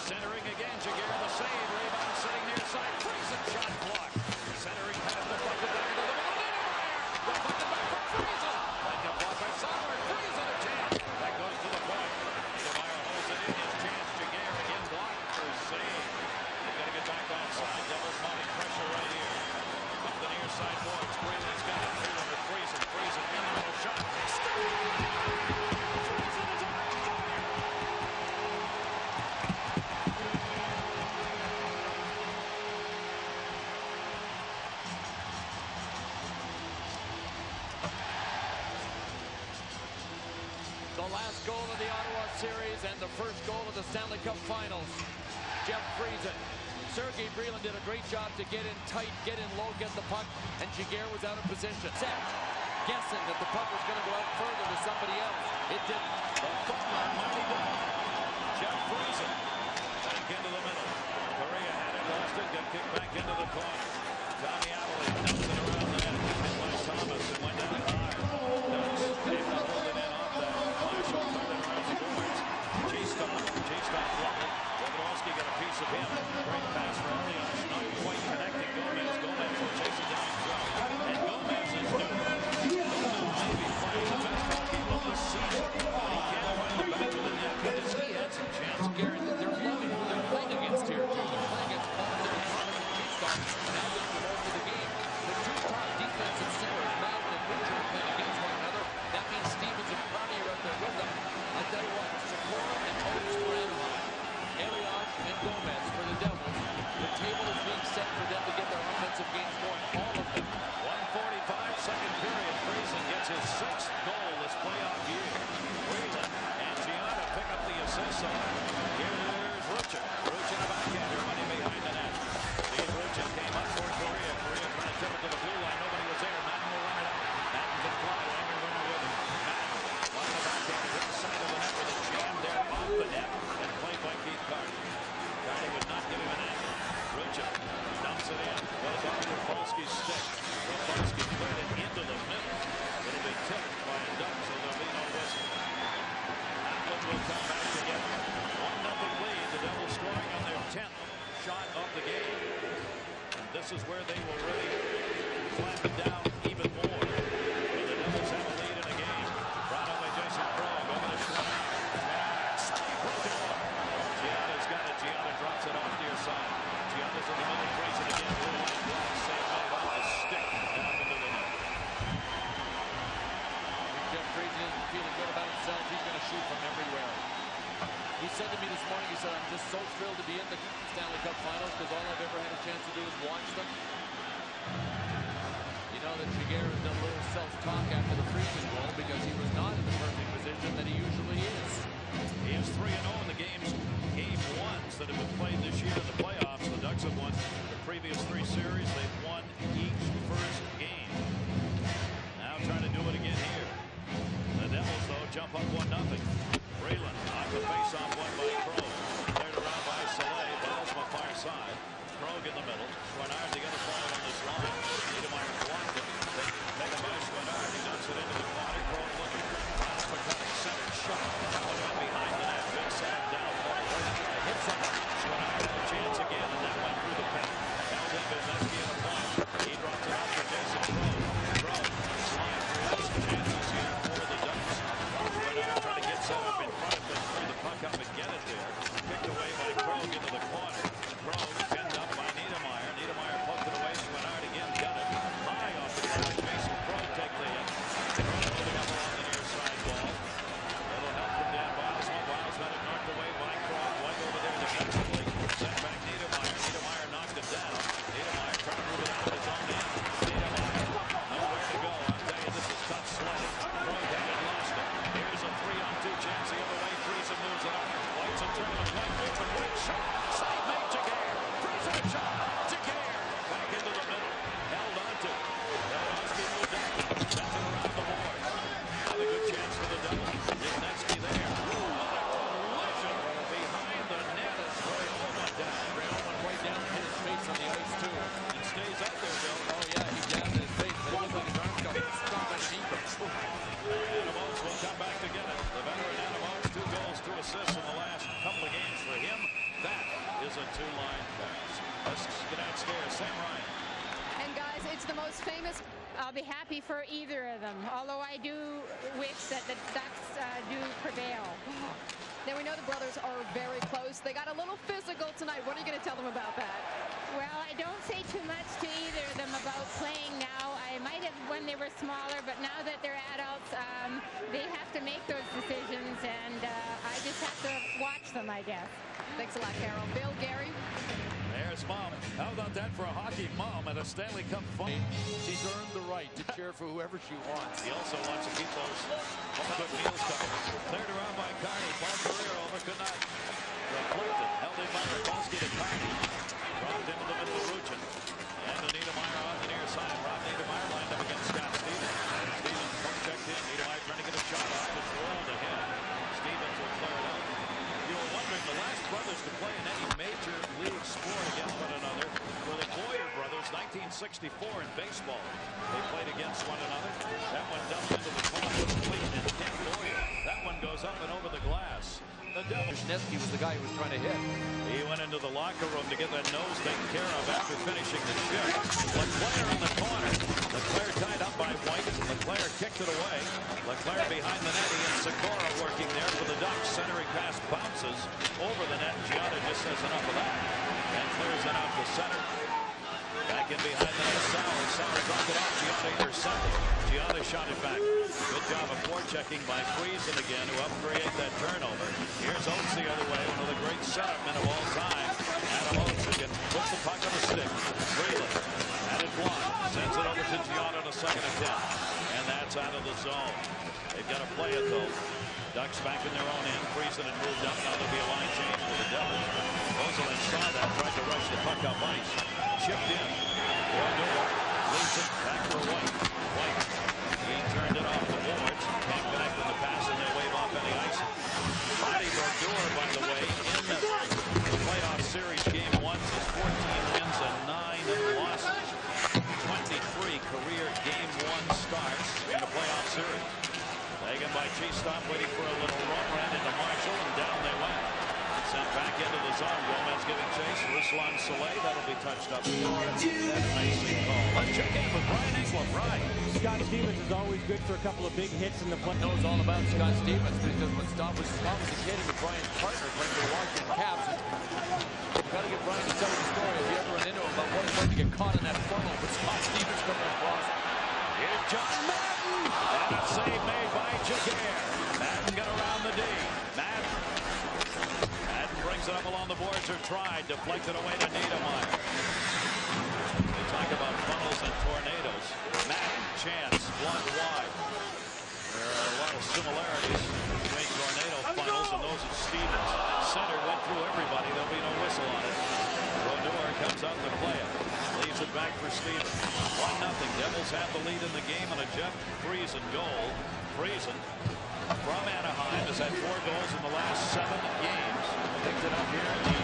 Centering again, Jaguar the save. Rebound sitting near side. Friesen shot blocked. Centering pass deflected down to the middle. Deflected back from Friesen. That got blocked by Sauer. Friesen a chance. That goes to the point. Niedermeyer holds it in. His chance. Jaguar again blocked for save. They've got to get back onside. Devils mounting pressure right here. Up the near side boards. Braylen's got it through under Friesen. Friesen in the middle shot. The last goal of the Ottawa series and the first goal of the Stanley Cup Finals. Jeff Friesen. Sergei Brylin did a great job to get in tight, get in low, get the puck, and Jaguar was out of position. Set, guessing that the puck was going to go out further to somebody else. It didn't. The former Mighty Duck, Jeff Friesen, back into the middle. Correa had it, lost it, got kicked back into the corner. Tommy Adelaide dumps it around the net. Hit by Thomas and went down high. Ducks able to hold it in off that flash off by the around the boards. Chased off level. Davidovsky got a piece of him. Great pass for Elias, not quite connecting Gomez. Gomez will chase it down Joe. And Gomez is new. Gomez may be playing the best hockey of the season, but he can't find the back of the net because he had some chance. Gary, they're loving who they're playing against here. They're playing against Boston and Keystone. Now they're the most of the game. The 2 top defensive centers, Madden and Richard, are playing against one another. That means Stevens and Crowley are out there with them. I tell you what, Sakura and Oates for Anaheim. Elias and Gomez for the Devils. The table is being set for them to get their offensive games going. All of them. 1:45, second period. Friesen gets his 6th goal this playoff year. Brylin and Gianna pick up the assist on it. Here's Ruchin. Ruchin a backhander running behind this is where they will really clamp it down even more. So the Devils have a lead in a game. Brought on by Jason Krog over the Schwinard. Gianna's got it. Gianna drops it off near side. Gianna's in the middle, brings it again. Blue line block, save made off the stick down into the net. Jeff Crazy isn't feeling good about himself. He's going to shoot from everywhere. He said to me this morning, he said, I'm just so thrilled to be in the Stanley Cup Finals because all I've ever had a chance to do is watch them. You know that Jaguar has done a little self-talk after the freezing goal because he was not in the perfect position that he usually is. He is 3-0 in the game ones that have been played this year in the playoffs. The Ducks have won the previous 3 series. They've won each first game. Now trying to do it again here. The Devils, though, jump up 1-0. Breland off the face-off one by Krog. Cleared around by Soleil. Ballsma far side. Krog in the middle. Schwinard to get a ball on this line. Niedermeyer blocked it. Taken by Schwinard. He knocks it into the corner. Krog looking. Off a cutting center shot. That one went behind the net. Big side down. Ball hits on it. Schwinard had a chance again, and that went through the paint. Held in Wisniewski in the point. He drops it off to Jason Krog. Krog slide through some chances here for the Ducks. Schwinard trying to get set up in front of them. Through the puck up and get it there. Picked away by Krog into the corner. Krog pinned up by Niedermeyer. Niedermeyer poked it away. Schwinard again got it. High off the ground. Jason Krog take the hit. Krog holding up on the near side ball. Little help from Dan Bylsma. Bylsma had it knocked away by Krog. White over there defensively. Sent back Niedermeyer. Niedermeyer knocked it down. Niedermeyer trying to move it out of his own end. Niedermeyer nowhere to go. I'll tell you, this is tough sledding. Krog had it, lost it. Here's a 3-on-2 chance the other way. Friesen moves it up. White's a turn of one. Open right shot. Side made Jaguar. Friesen a shot. Jaguar back into the middle. Held on to. Wisniewski moved up. Sends it around the board. Another good chance for the Devils. Wisniewski there. Collision behind the net as Rayon went down. Rayon went right down to his face on the ice, too. He stays up there, Bill. Oh, yeah, he jammed his face. It looked like his arms got stuck underneath him. Adam Oates will come back to get it. The veteran Adam Oates, 2 goals, 2 assists in the last couple of games for him. That is a 2-line pass. Let's get out scared. Sam Ryan. And guys, it's the most famous. I'll be happy for either of them, although I do wish that the Ducks do prevail. Now we know the brothers are very close. They got a little physical tonight. What are you going to tell them about that? Well, I don't say too much to either of them about playing now. I might have when they were smaller, but now that they're adults, they have to make those decisions, and I just have to watch them, I guess. Thanks a lot, Carol. Bill, Gary. There's Mom. How about that for a hockey mom at a Stanley Cup final? She's earned the right to cheer for whoever she wants. He also wants to keep those home-cooked meals coming. Cleared around by Carney. Paul Career over. Could not. Deflected. Held in by Rapolsky to Carney. Dropped into the middle of Ruchin. And to Niedermeyer on the near side. Rob Niedermeyer lined up against Scott Stevens. Stevens point checked in. Niedermeyer trying to get a shot off. Just rolled ahead. Stevens will clear it out. You were wondering, the last brothers to play in any major league sport against one another were the Boyer brothers, 1964 in baseball. They played against one another. That one dumped into the corner with Clayton and Ken Boyer. That one goes up and over the glass. The Devils. Wisniewski was the guy who was trying to hit. He went into the locker room to get that nose taken care of after finishing the shift. Leclerc in the corner. Leclerc tied up by White. Leclerc kicked it away. Leclerc behind the net. He and Sikora working there for the Ducks. Centering pass bounces over the net. Gianna just says enough of that. And clears it out to center. Back in behind the net. Sauer dropped it off. Gianna intercepted. Gianna shot it back. Good job of forechecking by Friesen again to help create that turnover. Here's Oates the other way. One of the great setup men of all time. Adam Oates again puts the puck on the stick. Breland had it blocked. Sends it over to Gianna on a second attempt. And that's out of the zone. They've got to play it though. Ducks back in their own end. Friesen had moved up. Now there'll be a line change for the Devils. Rosalind saw that. Tried to rush the puck up ice. Chipped in. Brodeur leaves it back for White. White. He turned it off the boards. Can't connect with the pass and they'll wave off any ice. Matty Brodeur, by the way, in the playoff series game 1 is 14 wins and 9 losses. 23 career game 1 starts in the playoff series. Taken by Cheestop, waiting for a little run, ran into Marshall, and down they went. Sent back into the zone. Gomez giving chase. Ruslan Saleh, that'll be touched up. Nicely called. Let's check in with Brian England. Brian. Scott Stevens is always good for a couple of big hits in the play. Knows all about Scott Stevens because when Scott was communicating with Brian's partner playing for the Washington Caps, you've got to get Brian to tell the story if you ever run into him about what it's like to get caught in that funnel with Scott Stevens coming across. Here's John Madden. And a save made by Jaguar. Madden got around the D. Madden brings it up along the boards or tried. Deflected away to Niedermeyer. They talk about funnels and tornadoes. Madden, chance, blunt wide. There are a lot of similarities between tornado funnels and those of Stevens. Center went through everybody. There'll be no whistle on it. Brodeur comes out to play it. Leaves it back for Stevens. 1-0. Devils have the lead in the game on a Jeff Friesen goal. Friesen from Anaheim has had 4 goals in the last 7 games. Picked it up here in the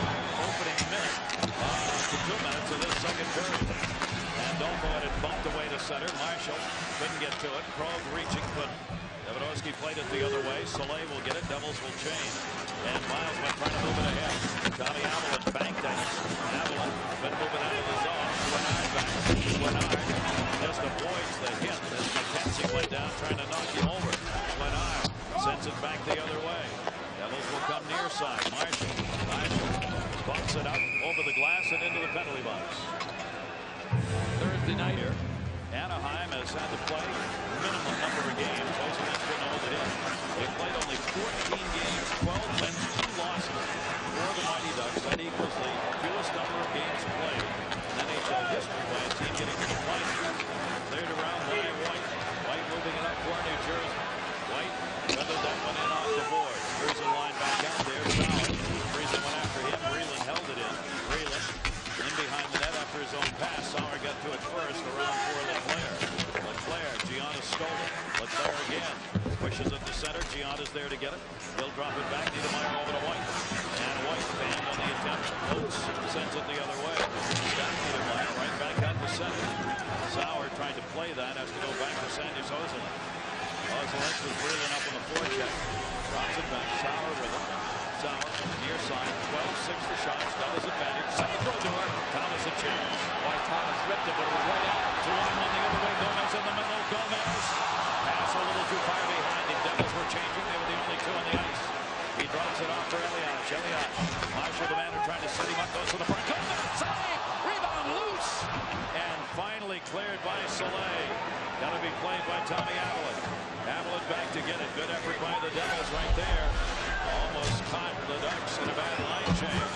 opening minute. 2 minutes of this second period. And Dolfo had it bumped away to center. Marshall couldn't get to it. Krog reaching, couldn't. Davidovski played it the other way. Soleil will get it. Devils will change. And Miles went trying to move it ahead. Tommy Avalon banked at it. Avalon been moving out of the zone. Guenard back. Guenard just avoids the hit as McKenzie went down trying to knock him over. Guenard sends it back the other way. Devils will come near side. Marshall bumps it up over the glass and into the penalty box. Thursday night here. Anaheim has had to play minimum number of games. Those against been all in. They've played only 14 games, 12 wins, 2 losses for the Mighty Ducks. That equals the fewest number of games played in NHL history by a team getting to the finals. Cleared around by White. White moving it up for New Jersey. White feathered that one in off the board. Friesen line back out there. Sauer. Friesen went after him. Breland held it in. Breland in behind the net after his own pass. Sauer got to it first around for Leclerc. Leclerc, Giannis stole it. Leclerc again. Pushes it to center. Giannis there to get it. He'll drop it back. Niedermeyer over to White. And White banned on the attempt. Oates sends it the other way. Down Niedermeyer right back out to center. Sauer tried to play that. Has to go back to Sanders Ozilek. Ozilek was Breland up on the forecheck. Drops it back. Sauer with it. Sauer near side. 12-6 the shots. Doubles advantage. Second throw door. Thomas a chance. White Thomas ripped it, but it was right out. 2-1 the other way. Gomez in the middle. Gomez. Pass a little too far behind him. Devils were changing. They were the only 2 on the ice. He drops it off for Elias. Elias. Marshall, the man who tried to set him up, goes to the front. Gomez. Save. Rebound loose. And finally cleared by Soleil. Got to be played by Tommy Avalon. Avalon back to get it. Good effort by the Devils right there. Almost caught the Ducks in a bad line change.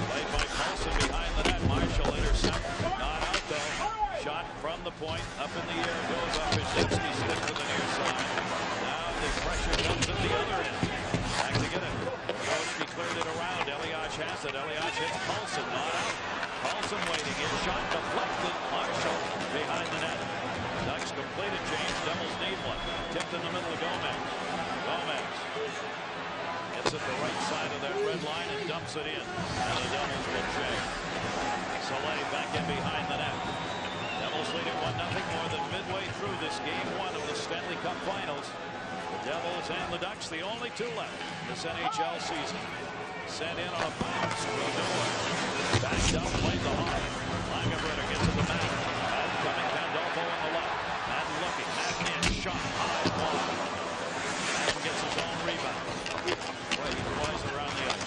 Played by Carlson behind the net. Marshall intercept. Not out though. Shot from the point. Up in the air. Goes up. Wyszynski sticks to the near side. Now the pressure comes at the other end. Back to get it. Wyszynski cleared it around. Elias has it. Elias hits Carlson. Not out. Carlson waiting. His shot deflected. Marshall behind the net. Ducks complete a change. Devils need one. Tipped in the middle of Gomez. Gomez gets at the right side of that red line and dumps it in. And the Devils will change. Soleil back in behind the net. Devils leading 1-0 more than midway through this game 1 of the Stanley Cup Finals. The Devils and the Ducks, the only 2 left this NHL season. Sent in on a bounce. Brodeur backed up, played the hard. Lagerberger gets to the mat. Madden coming. Pandolfo on the left. Madden looking. Madden in. Shot high. Wide. Madden gets his own rebound. Boy, he flies around the ice.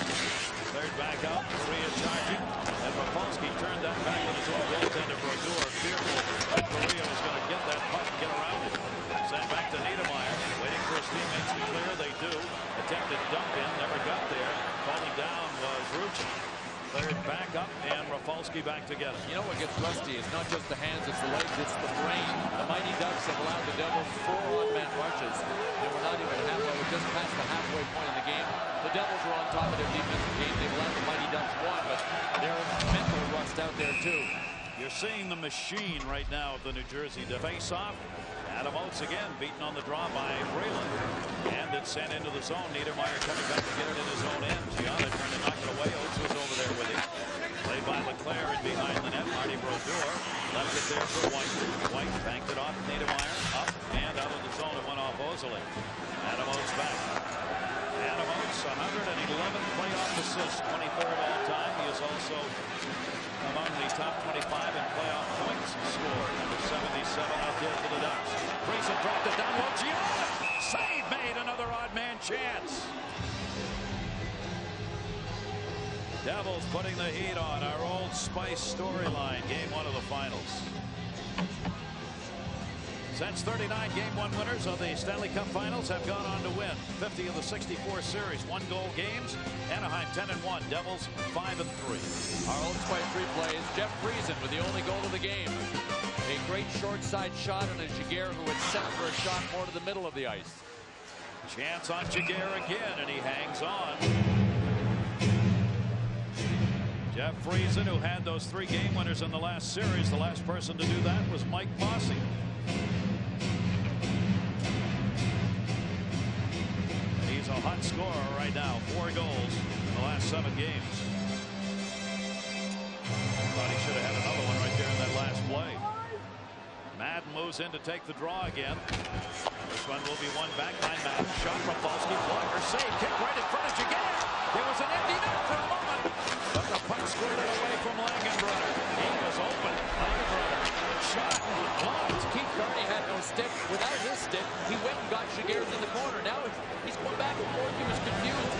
Third back out. Korea charging. And Rafalski turned that back on his own goaltender. Brodeur fearful that Korea was going to get that puck and get around it. Sent back to Niedermeyer. Waiting for his teammates to clear. They do. Attempted dump in. Never got there. Falling down was Rucci. Third back up, and Rafalski back together. You know what gets rusty? It's not just the hands, it's the legs, it's the brain. The Mighty Ducks have allowed the Devils 4 one-man rushes. They were not even halfway, we're just past the halfway point in the game. The Devils were on top of their defensive game. They've allowed the Mighty Ducks 1, but they're mental rust out there too. You're seeing the machine right now of the New Jersey to face off. Adam Oates again beaten on the draw by Breland. And it's sent into the zone. Niedermeyer coming back to get it in his own end. Gianna trying to knock it away. Oates was over there with him. Played by Leclerc and behind the net. Marty Brodeur left it there for White. White banked it off Niedermeyer. Up and out of the zone. It went off Ozilek. Adam Oates back. Adam Oates, 111 playoff assists, 23rd all time. He is also also among the top 25 in playoff points scored. Number 77 out there for the Ducks. Friesen dropped it down. Gianna! Save made. Another odd man chance. Devils putting the heat on. Our Old Spice storyline. Game 1 of the finals. Since 39 Game 1 winners of the Stanley Cup Finals have gone on to win 50 of the 64 series. 1-goal games. Anaheim 10-1. Devils 5-3. Our Old Spice replay is Jeff Friesen with the only goal of the game. A great short side shot on a Giguère who had set for a shot more to the middle of the ice. Chance on Giguère again, and he hangs on. Jeff Friesen, who had those 3 game winners in the last series. The last person to do that was Mike Bossy. He's a hot scorer right now. 4 goals in the last 7 games. Thought he should have had another one right there in that last play. Madden moves in to take the draw again. This one will be won back by Madden. Shot from Falsky. Blocker save. Kick right in front of Giguère. There was an empty net for a moment. But the puck squirted away from Langenbrunner. He was open. Langenbrunner. Shot. Blocked. Keith Carney had no stick. Without his stick, he went and got Giguère in the corner. Now he's going back and forth. He was confused.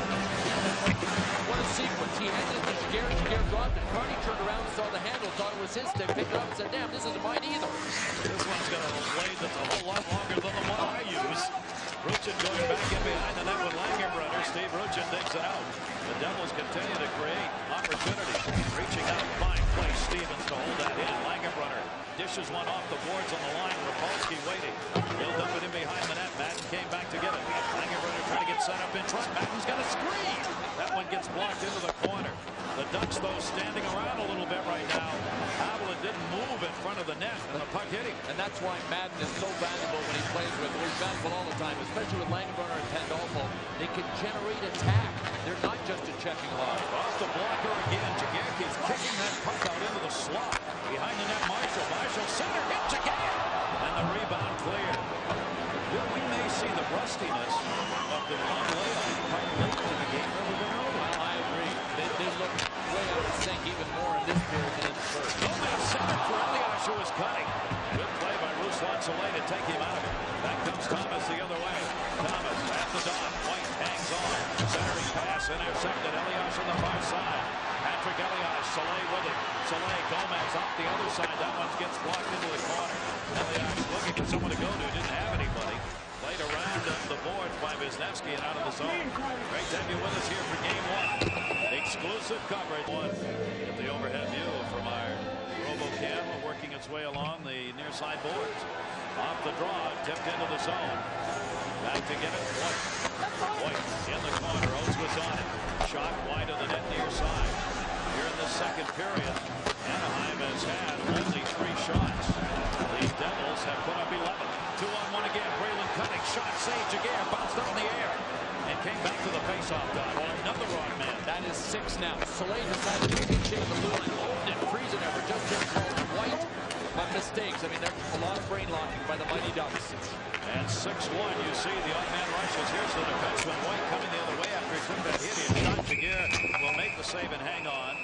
What a sequence. He handed it to Giguère. Giguère dropped it. Carney turned around and saw the handle, thought it was his stick, picked it up and said, damn, this isn't mine either. This one's got a blade that's a whole lot longer than the one I use. Ruchin going back in behind the net with Langenbrunner. Steve Ruchin digs it out. The Devils continue to create opportunities. Reaching out, fine play. Stevens to hold that in. Langenbrunner dishes one off the boards on the line. Rapolsky waiting. He'll dump it in behind the net. Madden came back to get it. Langenbrunner trying to get set up in front. Madden's got a screen. That one gets blocked into the corner. The Ducks, though, standing around a little bit right now. Havila didn't move in front of the net, and the puck hit him. And that's why Madden is so valuable when he plays with. He's valuable all the time, especially with Langenbrunner and Pandolfo. They can generate attack. They're not just a checking line. Off the blocker again. Giguère keeps kicking that puck out into the slot. Behind the net, Marshall center, hit Giguère. And the rebound cleared. We may see the rustiness of the long layoff puck late in the game rather than early. I agree. They look way out of sync even more in this period than in the first. Gomez center for Elias, who was cutting. Good play by Ruslan Soleil to take him out of it. Back comes Thomas the other way. Thomas at the dot. White hangs on. Centering pass intercepted. Elias on the far side. Patrick Elias, Soleil with it. Soleil, Gomez up the other side. That one gets blocked into the corner. Elias looking for someone to go to. Didn't have anybody. Played around the boards by Wisniewski and out of the zone. Great to have you with us here for Game 1. Exclusive coverage. Get the overhead view from our RoboCam working its way along the near side boards. Off the draw, tipped into the zone. Back to get it. White in the corner. Oates was on it. Shot wide of the net near side. Here in the second period, Anaheim has had only 3 shots. The Devils have put up 11. 2-on-1 again. Braylon cutting. Shot saved. Giguère bounced up in the air and came back to the faceoff dot. Another wrong man. That is 6 now. Soleil decided to kick shape the blue line. Owned it. Friesen ever just called White. But mistakes. I mean, there's a lot of brain locking by the Mighty Ducks. And 6-1, you see the odd man rushes. Here's the defenseman White coming the other way after he took that hit. He shot. Giguère will make the save and hang on.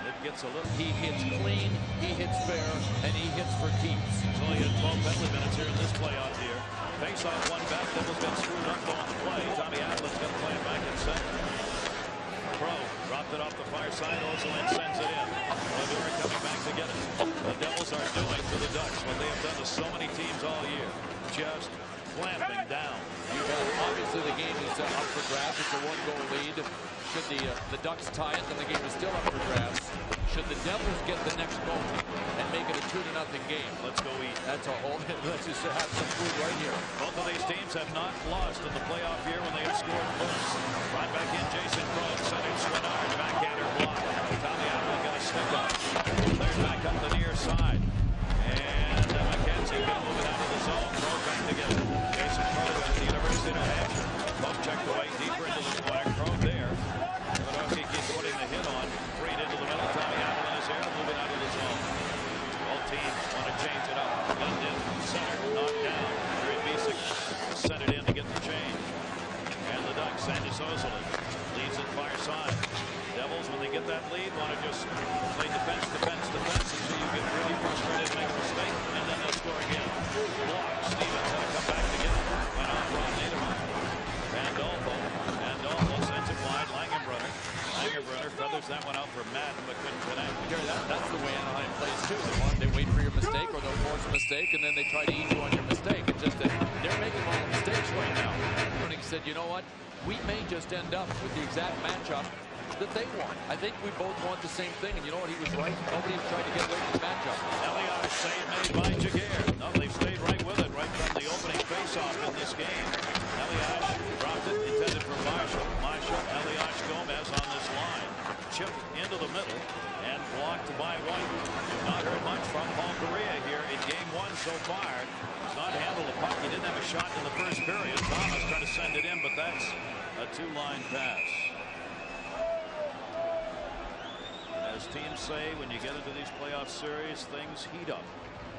It gets a little. He hits clean, he hits fair, and he hits for keeps. He's only had 12 penalty minutes here in this playoff here. Face off one back. Devils got screwed up on the play. Tommy Atlas going to play it back in center. Pro dropped it off the far side. Ozelin sends it in. Ladura coming back to get it. The Devils are doing to the Ducks what they have done to so many teams all year. Just clamping down. Obviously, the game is up for grabs. It's a 1-goal lead. Should the Ducks tie it, then the game is still up for grabs. Should the Devils get the next goal and make it a 2-0 game? Let's go eat. That's a whole. Let's just have some food right here. Both of these teams have not lost in the playoff year when they have scored first. Right back in, Jason Crowe, setting Swinard, backhander block. Tommy Atwood got a stick up. Cleared back up the near side. And McKenzie can move it out of the zone. Crowe back to get it. Jason Crowe at the University of New Hampshire. Both checked away deeper into the corner. Crowe there. Lewandowski keeps putting the hit on. Freed into the middle. Tommy Atwood is there, moving out of the zone. Both teams want to change it up. Gunned in, center, knocked down. Jerry Bisick sent it in to get the change. And the Ducks, Sandy Sozelin leads it far side. Devils, when they get that lead, want to just play defense until you get really frustrated and make a mistake, and then they'll score again. Block. Stevens had to come back to get it. Went on Ron Niedermeyer. Pandolfo sends it wide. Langenbrunner feathers that one out for Madden, but couldn't connect. That's the way Anaheim plays too. They wait for your mistake, or they'll force a mistake, and then they try to eat you on your mistake. It's just that they're making a lot of mistakes right now. He said, you know what? We may just end up with the exact matchup that they want. I think we both want the same thing, and you know what? He was right. Nobody's trying to get away from the matchup. Elias save made by Jaguar. No, they've stayed right with it, right from the opening faceoff in this game. Elias dropped it, intended for Marshall. Elias Gomez on this line. Chipped into the middle and blocked by White. Not heard much from Paul Correa here in game one so far. He's not handled the puck. He didn't have a shot in the first period. Thomas trying to send it in, but that's a two-line pass. As teams say, when you get into these playoff series, things heat up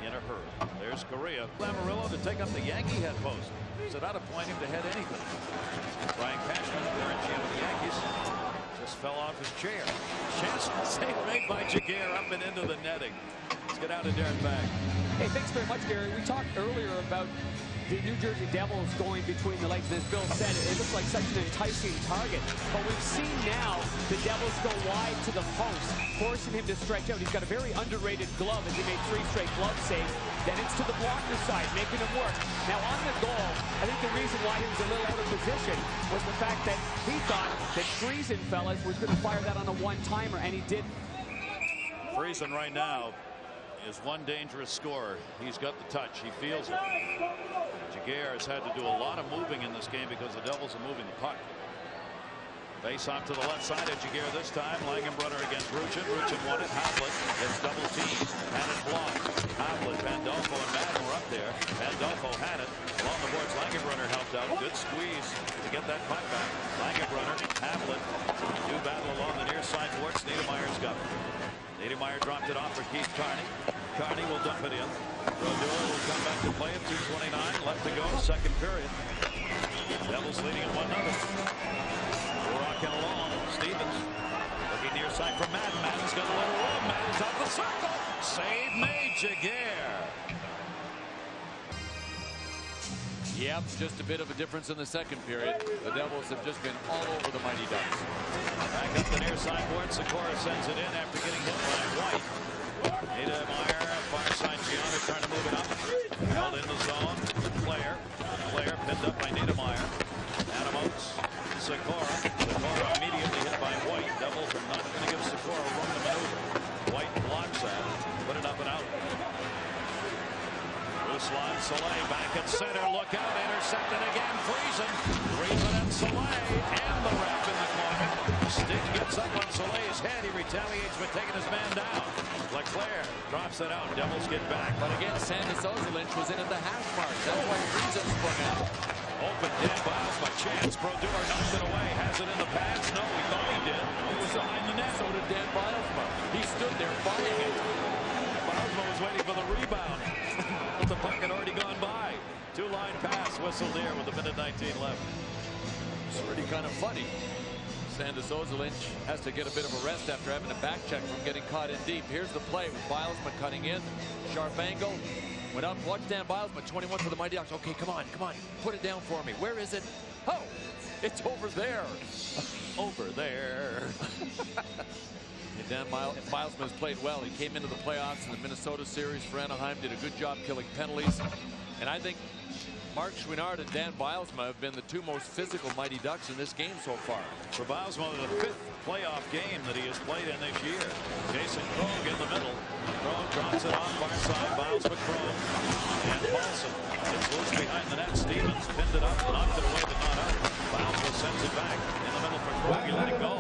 in a hurry. There's Correa. Lamarillo to take up the Yankee head post. So that'll point him to head anything. Brian Cashman, current GM of the Yankees, just fell off his chair. Chance save made by Jaguar up and into the netting. Let's get out of Darren Bag. Hey, thanks very much, Gary. We talked earlier about the New Jersey Devils going between the legs. As Bill said, it looks like such an enticing target. But we've seen now the Devils go wide to the post, forcing him to stretch out. He's got a very underrated glove as he made 3 straight glove saves. Then it's to the blocker side, making him work. Now on the goal, I think the reason why he was a little out of position was the fact that he thought that Friesen, fellas, was going to fire that on a one-timer, and he didn't. Friesen right now is one dangerous scorer. He's got the touch. He feels it. Jaguar has had to do a lot of moving in this game because the Devils are moving the puck. Face off to the left side of Jaguar this time. Langenbrunner against Ruchin. Ruchin won it. Havlet gets double teamed. Had it blocked. Havlet, Pandolfo, and Madden were up there. Pandolfo had it. Along the boards, Langenbrunner helped out. Good squeeze to get that puck back. Langenbrunner, Havlet, do battle along the near side boards. Niedermeyer's got it. Niedermeyer dropped it off for Keith Carney. Carney will dump it in. Brodeur will come back to play at 2:29 left to go, second period. Devils leading at 1-0. Rocking along. Stevens looking near side for Madden. Madden's got a little room. Madden's off the circle. Save made, Jaguar. Yep, just a bit of a difference in the second period. The Devils have just been all over the Mighty Ducks. Back up the near side board. Sikora sends it in after getting hit by White. Niedermeyer, far side Gianna trying to move it up. Held in the zone. Player pinned up by Niedermeyer. Adam Oates. Sikora immediately hit by White. Devils are not going to give Sikora room to maneuver. White blocks that. Put it up and out. Ruslan Soleil back at center. Look out. Intercepted again. Friesen and Soleil. And the wrap in the corner. Stick gets up on Soleil's head. He retaliates by taking his man down. Leclerc drops it out. Devils get back. But again, Sandis Ozolinsh was in at the half mark. That's why Friesen sprung out. Open Dan Biles by chance. Brodeur knocks it away. Has it in the pads. No, he thought he did. It was behind the net. So did Dan Bilesma. He stood there buying it. Bilesma was waiting for the rebound. But the puck had already gone by. Two-line pass whistled here with a minute 19 left. It's really kind of funny. Sandis Ozolinsh has to get a bit of a rest after having a back check from getting caught in deep. Here's the play with Bilesma cutting in. Sharp angle. Went up, watch Dan Bilesma, 21 for the Mighty Ducks. Okay, come on. Put it down for me. Where is it? Oh, it's over there. Over there. And Dan Bilesma has played well. He came into the playoffs in the Minnesota series for Anaheim, did a good job killing penalties. And I think Mark Chouinard and Dan Bilesma have been the two most physical Mighty Ducks in this game so far. For Bilesma, the 5th playoff game that he has played in this year. Jason Krog in the middle. Krog drops it off far side. Bilesma, Krog, and Paulson. It's loose behind the net. Stevens pinned it up, knocked it away, but not out. Bilesma sends it back in the middle for Krog. He let it go.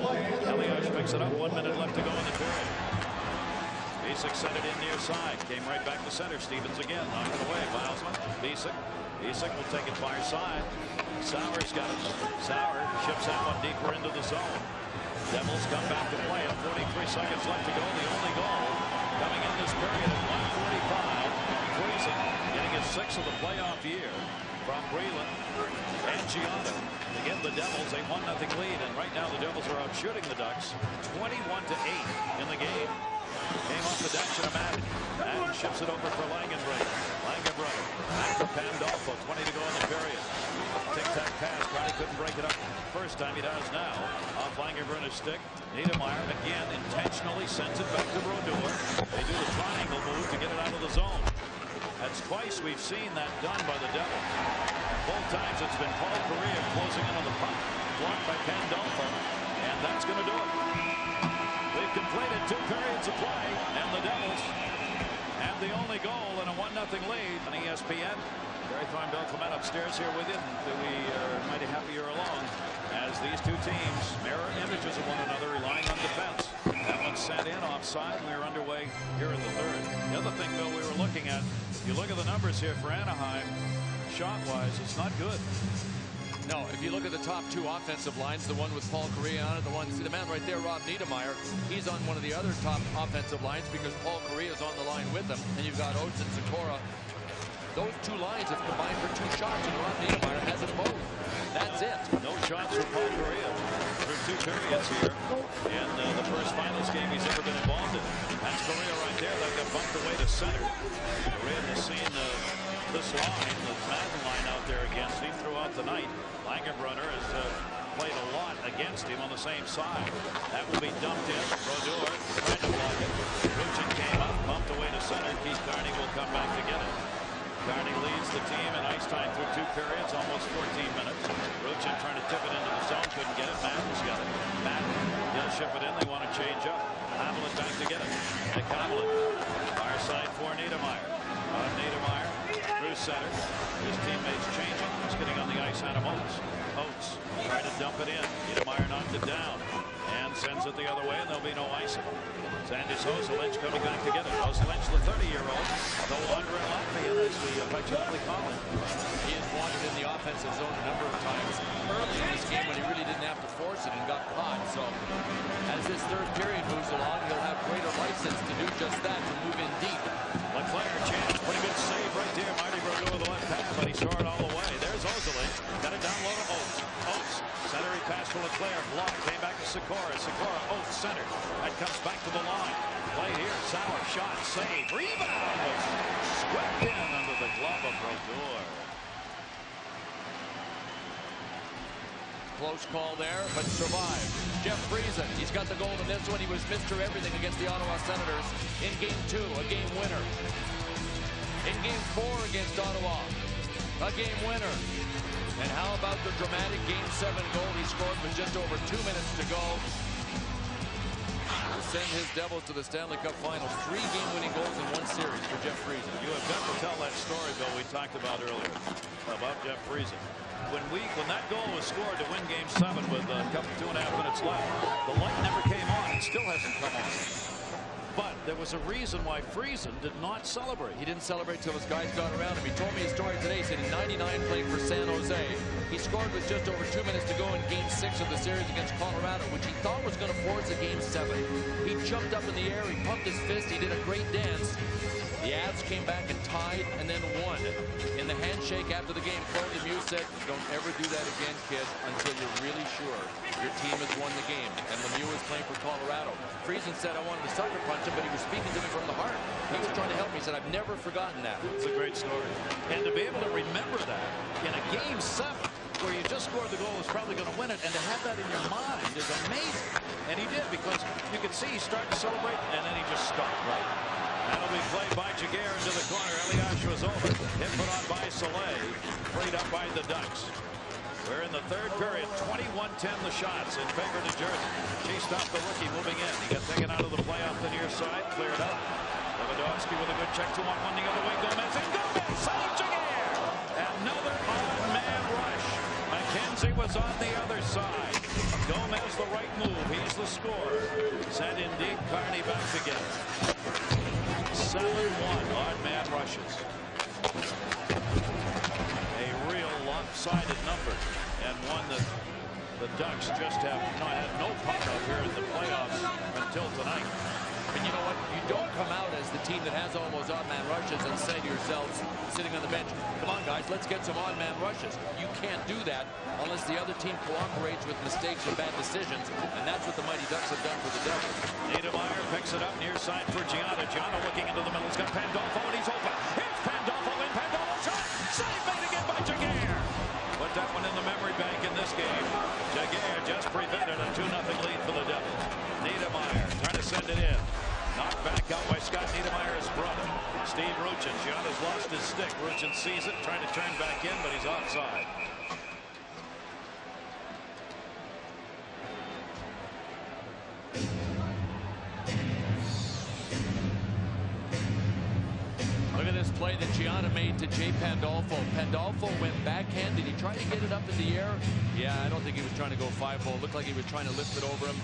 Elias picks it up. 1 minute left to go in the period. Basic sent it in near side. Came right back to center. Stevens again. Knocked it away. Bilesma. Basic will take it far side. Sauer's got it. Sauer ships that one deeper into the zone. Devils come back to play. 43 seconds left to go. The only goal coming in this period at 1:45. Friesen getting his 6th of the playoff year. from Breland and Gianna to give the Devils a 1-0 lead. And right now the Devils are out shooting the Ducks 21-8 in the game. Came off the dash in a Madden. Madden ships it over for Langenbrunner. Langenbrunner back to Pandolfo. 20 to go in the period. Tic-tac pass. Carney couldn't break it up first time. He does now. Off Langenbrunner's stick. Niedermeyer again intentionally sends it back to Brodeur. They do the triangle move to get it out of the zone. That's twice we've seen that done by the Devils. Both times it's been Paul Correa closing in on the puck. Blocked by Pandolfo. And that's going to do it. We've completed 2 periods of play, and the Devils have the only goal in a 1-0 lead on ESPN. Gary Thornbell Clement upstairs here with you. We are mighty happy you're along as these two teams mirror images of one another, relying on defense. That one sent in offside. We are underway here in the third. The other thing, Bill, we were looking at, you look at the numbers here for Anaheim, shot-wise, it's not good. No, if you look at the top 2 offensive lines, the one with Paul Correa on it, the man right there, Rob Niedermeyer, he's on one of the other top offensive lines because Paul Correa is on the line with him. And you've got Oates and Sikora. Those 2 lines have combined for 2 shots, and Rob Niedermeyer has them both. That's it. No shots for Paul Correa through 2 periods here. And the first finals game he's ever been involved in. That's Correa right there. That got bumped away to center. Correa has seen this line, the Madden line out there against him throughout the night. Langenbrunner has played a lot against him on the same side. That will be dumped in. Brodeur trying to block it. Ruchin came up, bumped away to center. Keith Carney will come back to get it. Carney leads the team in ice time through 2 periods, almost 14 minutes. Ruchin trying to tip it into the zone, couldn't get it. Madden's got it. Madden, he'll ship it in. They want to change up. Hamelin back to get it. Nick Hamelin, far side for Niedermeyer. Niedermeyer through center. His teammates changing. He's getting on the ice out of Oates. Oates trying to dump it in. Niedermeyer knocked it down and sends it the other way, and there'll be no icing. Sandis Hoselich coming back to get it. Hoselich, the 30-year-old, no longer in Latvia, as we affectionately call him. He has wanted in the offensive zone a number of times early in this game when he really didn't have to force it and got caught. So as this third period moves along, he'll have greater license to do just that, to move in deep. Leclerc, chance, pretty good save right there. Marty Brodeur with the left hand, but he saw it all the way. There's Hoselich, got it down low to Oates. Oates, centering pass for Leclerc, blocked, came back to Sikora. Sikora, Oates, center. That comes back to the line. Play here, Sauer, shot, save, rebound was swept in under the glove of Brodeur. Close call there, but survived. Jeff Friesen, he's got the goal in this one. He was Mr. Everything against the Ottawa Senators in Game 2, a game winner. In Game 4 against Ottawa, a game winner. And how about the dramatic Game 7 goal he scored with just over 2 minutes to go to send his Devils to the Stanley Cup Finals. 3 game-winning goals in 1 series for Jeff Friesen. You have got to tell that story, Bill, we talked about earlier, about Jeff Friesen. When that goal was scored to win Game 7 with a couple 2.5 minutes left, the light never came on. It still hasn't come on. But there was a reason why Friesen did not celebrate. He didn't celebrate till his guys got around him. He told me a story today. He said in '99 playing for San Jose, he scored with just over 2 minutes to go in Game 6 of the series against Colorado, which he thought was going to force a Game 7. He jumped up in the air. He pumped his fist. He did a great dance. The Avs came back and tied and then won. In the handshake after the game, Claude Lemieux said, "Don't ever do that again, kid, until you're really sure your team has won the game." And Lemieux was playing for Colorado. Friesen said, "I wanted to sucker punch him, but he was speaking to me from the heart." He was trying to help me. He said, "I've never forgotten that." It's a great story. And to be able to remember that in a Game 7 where you just scored the goal is probably going to win it, and to have that in your mind is amazing. And he did, because you could see he started to celebrate, and then he just stopped. Right. That'll be played by Jaguar into the corner. Elias was over. Hit put on by Soleil. Played up by the Ducks. We're in the third period. 21-10 the shots in favor of New Jersey. She stopped the rookie moving in. He got taken out of the play off the near side. Cleared up. Lewandowski with a good check. 2-on-1 the other way. Gomez and Gomez. Save Jaguar. Another on-man rush. McKenzie was on the other side. Gomez the right move. He's the scorer. Sent in deep. Carney back to get it. 7-1 odd-man rushes. A real lopsided number, and one that the Ducks just have had no part of here in the playoffs until tonight. And you know what? You don't come out as the team that has all those odd-man rushes and say to yourselves, sitting on the bench, come on, guys, let's get some odd-man rushes. You can't do that unless the other team cooperates with mistakes or bad decisions, and that's what the Mighty Ducks have done for the Devils. Niedermeyer picks it up near side for Gianna. Gianna looking into the middle. He's got Pandolfo, and he's open. Here's Pandolfo in. Pandolfo shot. Save made again by Jaguar. Put that one in the memory bank in this game. Jaguar just prevented a 2-0 lead for the Devils. Niedermeyer trying to send it in. Knocked back out by Scott Niedermeyer's brother, Steve Ruchin. Gianna's lost his stick. Ruchin sees it, trying to turn back in, but he's offside. Look at this play that Gianna made to Jay Pandolfo. Pandolfo went backhanded. He tried to get it up in the air. Yeah, I don't think he was trying to go 5-0. Looked like he was trying to lift it over him.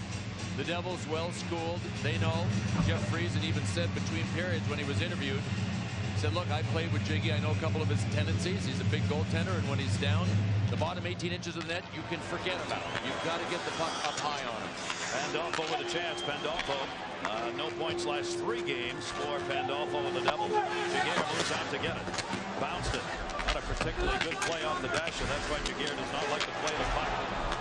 The Devils well schooled. They know. Jeff Friesen even said between periods when he was interviewed, he said, look, I played with Jiggy. I know a couple of his tendencies. He's a big goaltender, and when he's down the bottom 18 inches of the net, you can forget about him. You've got to get the puck up high on him. Pandolfo with a chance. Pandolfo, no points last 3 games for Pandolfo and the Devils. Jaguar moves out to get it. Bounced it. Not a particularly good play off the dash, and that's why Jaguar does not like to play the puck.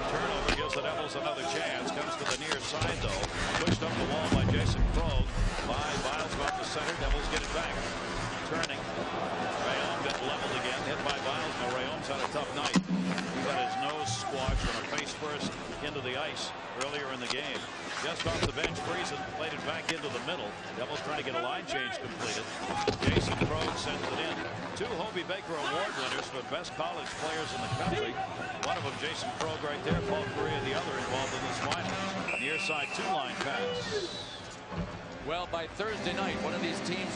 Turnover gives the Devils another chance. Comes to the near side, though. Pushed up the wall by Jason Krog. Biles got the center. Devils get it back. Turning. Rayon got leveled again. Hit by Biles. Now Rayon's had a tough night. He got his nose squashed on a face first into the ice earlier in the game. Just off the bench, Friesen played it back into the middle. Devils trying to get a line change completed. Jason Krog sends it in. 2 Hobey Baker Award winners for best college players in the country. One of them, Jason Krog, right there. Paul Correa, the other, involved in this final. Near side 2-line pass. Well, by Thursday night, one of these teams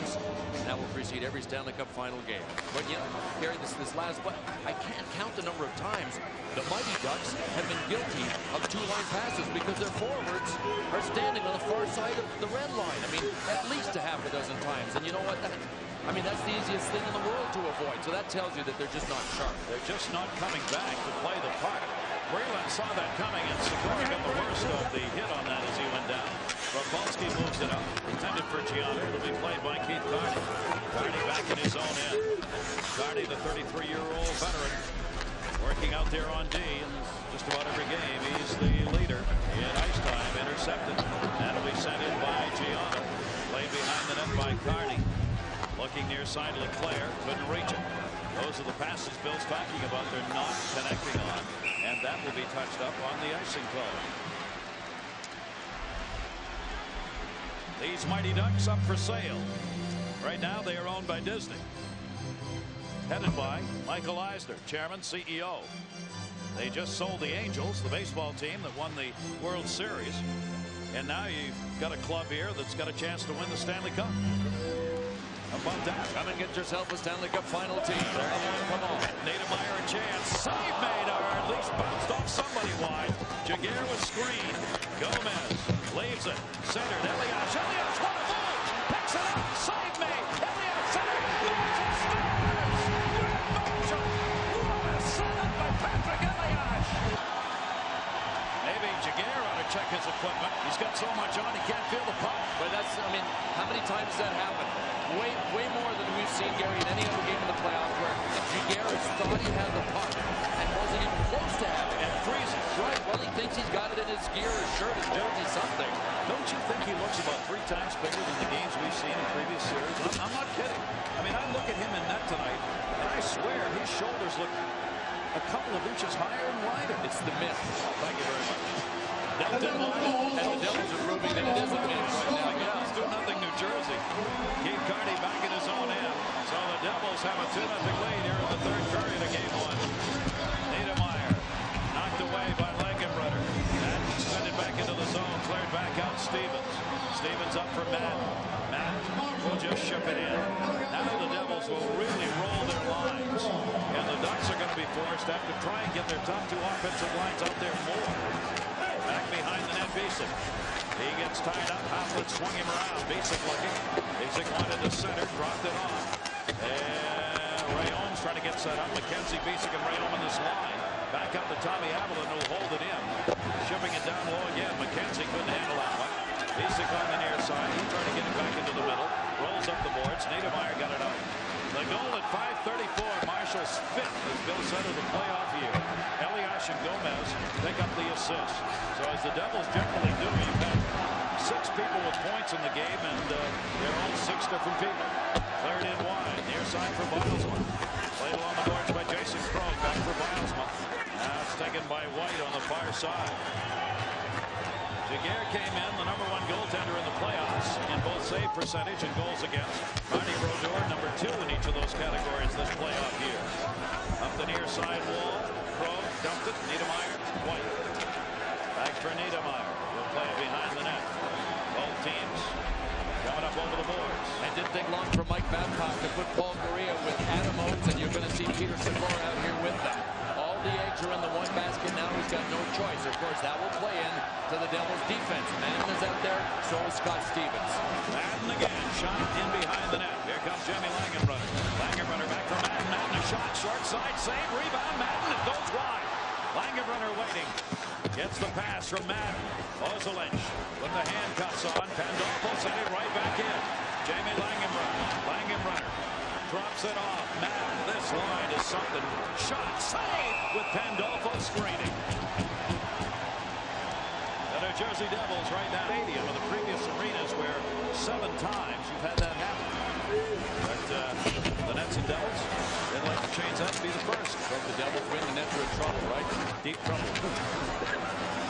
that will precede every Stanley Cup final game. But you know, Gary, this last one, I can't count the number of times the Mighty Ducks have been guilty of 2-line passes because their forwards are standing on the far side of the red line. I mean, at least a half a dozen times. And you know what? That's the easiest thing in the world to avoid. So that tells you that they're just not sharp. They're just not coming back to play the puck. Breland saw that coming, and Sikora got the worst of the hit on that as he went down. Rafalski moves it up. Intended for Gianna. It'll be played by Keith Carney. Carney back in his own end. Carney, the 33-year-old veteran, working out there on D in just about every game. He's the leader in ice time. Intercepted. That'll be sent in by Gianna. Played behind the net by Carney. Looking near side, Leclerc couldn't reach it. Those are the passes Bill's talking about. They're not connecting on, and that will be touched up on the icing call. These Mighty Ducks up for sale. Right now they are owned by Disney. Headed by Michael Eisner, Chairman, CEO. They just sold the Angels, the baseball team that won the World Series. And now you've got a club here that's got a chance to win the Stanley Cup. How about that? Come and get yourself a Stanley Cup final team. Come on. Niedermeyer a chance. Save made, or at least bounced off somebody wide. Jaguar was screened. Gomez leaves it. Centered. Elias. Elias, what a move! Picks it up. Save made. Elias centered. Motion scores! Good motion. What a setup by Patrick Elias. Maybe Jaguar ought to check his equipment. He's got so much on he can't feel the puck. But that's, how many times does that happen? Way more than we've seen, Gary, in any other game in the playoffs where Jaguar thought he had the puck and wasn't even close to having it. And freezing. Right, well, he thinks he's got it in his gear, his shirt, his jersey, something. Don't you think he looks about 3 times bigger than the games we've seen in previous series? I'm not kidding. I look at him in net tonight, and I swear his shoulders look a couple of inches higher and wider. It's the myth. Thank you very much. And the Devils are proving that it is a myth right now. It's 2-0 New Jersey. Keith Carney back in his own end. So the Devils have a 2-0 lead here in the 3rd period of game 1. Niedermeyer knocked away by Langenbrunner. That sent it back into the zone. Cleared back out Stevens. Stevens up for Matt. Matt will just ship it in. Now the Devils will really roll their lines. And the Ducks are going to be forced to have to try and get their top 2 offensive lines out there more. Back behind the net, Basic. He gets tied up. Hoffman swung him around. Basic looking. Basic wanted to center, dropped it off. And Rayon's trying to get set up. McKenzie, Basic, and Rayon on this line. Back up to Tommy Avalon, who'll hold it in. Shipping it down low again. McKenzie couldn't handle that one. Basic on the near side. He tried to Oates. Niedermeyer got it out. The goal at 5:34. Marshall's fifth, as Bill said, of the playoff year. Elias and Gomez pick up the assist. So as the Devils generally do, you've got 6 people with points in the game, and they're all 6 different people. Cleared in wide. Near side for Bilesma. Played along the boards by Jason Krog. Back for Bilesma. Now it's taken by White on the far side. Jaguar came in, the #1 goaltender in the playoffs in both save percentage and goals against. Marty Brodeur, #2 in each of those categories this playoff year. Up the near side wall. Krog dumped it. Niedermeyer. White. Back for Niedermeyer. He'll play it behind the net. Both teams coming up over the boards. It didn't take long for Mike Babcock to put Paul Correa with Adam Oates, and you're going to see Peter Sikora out here with them. All the eggs are in the one basket now. He's got no choice. Of course, that will play in to the Devils' defense. Madden is out there, so is Scott Stevens. Madden again, shot in behind the net. Here comes Jamie Langenbrunner. Langenbrunner back for Madden. Madden a shot, short side, save, rebound. Madden, it goes wide. Langenbrunner waiting. Gets the pass from Madden. Ozelich with the handcuffs on. Pandolfo sent it right back in. Jamie Langenbrunner. Langenbrunner drops it off. Madden, this line is something. Shot, save with Pandolfo screening. The New Jersey Devils right now. Stadium of the previous arenas where 7 times you've had that happen. But the Nets and Devils, they'd like to change that to be the first. So if the Devils win, the Nets are in trouble, right? Deep trouble.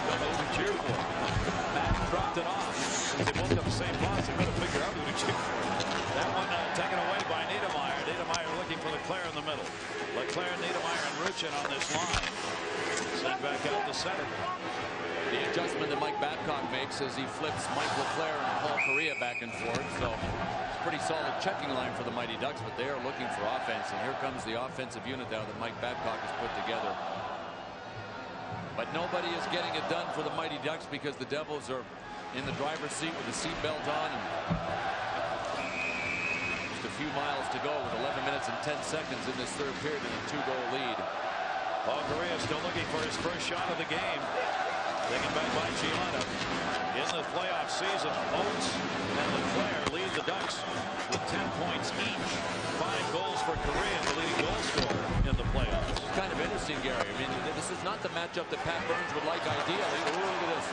Don't know who to cheer for. Madden dropped it off. They both got the same boss. They've got to figure out who to cheer for. That one taken away by Niedermeyer. Niedermeyer looking for Leclerc in the middle. Leclerc, Niedermeyer, and Ruchin on this line. Sent back out to center. The adjustment that Mike Babcock makes is he flips Mike Leclerc and Paul Correa back and forth. So it's a pretty solid checking line for the Mighty Ducks, but they are looking for offense. And here comes the offensive unit now that Mike Babcock has put together. But nobody is getting it done for the Mighty Ducks because the Devils are in the driver's seat with the seatbelt on. And just a few miles to go with 11 minutes and 10 seconds in this third period and a 2-goal lead. Paul Correa still looking for his first shot of the game. Taken back by Gianna. In the playoff season, Oates and Leclerc lead the Ducks with 10 points each. 5 goals for Correa, the leading goal scorer in the playoffs. It's kind of interesting, Gary. I mean, this is not the matchup that Pat Burns would like ideally. Ooh, look at this.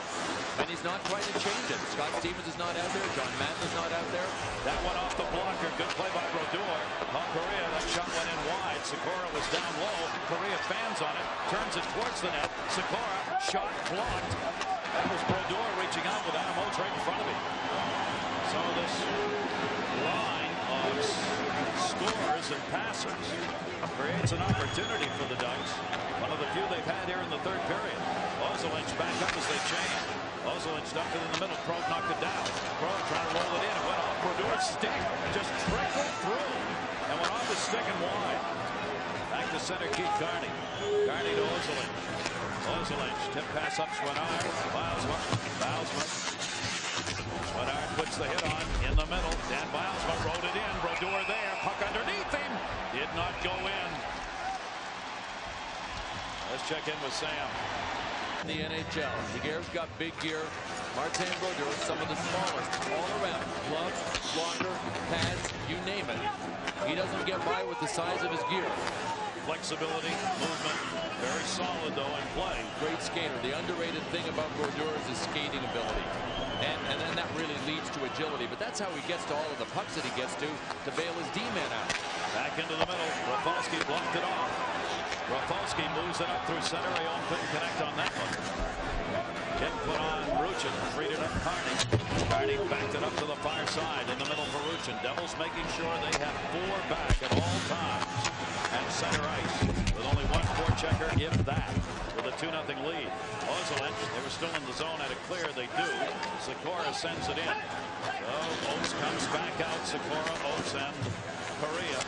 And he's not trying to change it. Scott Stevens is not out there. John Madden is not out there. That one off the blocker. Good play by Brodeur. Paul Correa, that shot went in wide. Sikora was down low. Correa fans on it. Turns it towards the net. Sikora, shot blocked. That was Brodeur reaching out with Adam Oates right in front of him. So this line of scorers and passers creates an opportunity for the Ducks. One of the few they've had here in the third period. Ozelich back up as they change. Ozelich dumped it in the middle. Krog knocked it down. Krog trying to roll it in. It went off Brodeur's stick. Just trickled through. And went off his stick and wide. Back to center, Keith Carney. Carney to Ozelich. Ozelich, tip pass up Schwannard. Bilesma. Schwannard puts the hit on in the middle. Dan Bilesma rode it in. Brodeur there. Puck underneath him. Did not go in. Let's check in with Sam. The NHL. Jaguar's got big gear. Martin Brodeur, some of the smallest all around. Gloves, blocker, pads, you name it. He doesn't get by with the size of his gear. Flexibility, movement, very solid though in play. Great skater. The underrated thing about Brodeur is his skating ability. And then that really leads to agility. But that's how he gets to all of the pucks that he gets to bail his D-man out. Back into the middle. Rafalski blocked it off. Rafalski moves it up through center. Ayon couldn't connect on that one. Hit put on Ruchin. Freed it up Carney. Carney backed it up to the far side in the middle for Ruchin. Devils making sure they have 4 back at all times. And center ice with only 1 forechecker, if that, with a 2-0 lead. Ozelich, they were still in the zone, had it clear. They do. Sikora sends it in. So Oates comes back out. Sikora, Oates, and Correa.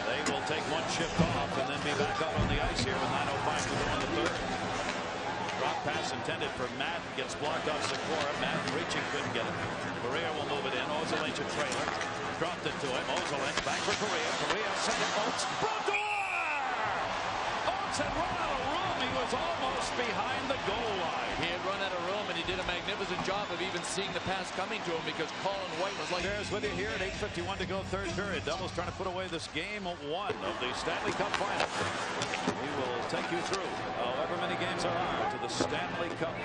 They will take 1 shift off and then be back out on the ice here with 9:05 to go in the third. Drop pass intended for Madden. Gets blocked off Sikora. Madden reaching, couldn't get it. Correa will move it in. Ozelich a trailer. Dropped it to him. Ozelich back for Correa. Correa sent it. Oates. Brodeur! Oates had run out of room. He was almost behind the goal line. He had run out of room, and he did a magnificent job of even seeing the pass coming to him because Colin White was like... Bears with you here at 8:51 to go, third period. Devils trying to put away this game 1 of the Stanley Cup final. We will take you through however many games there are to the Stanley Cup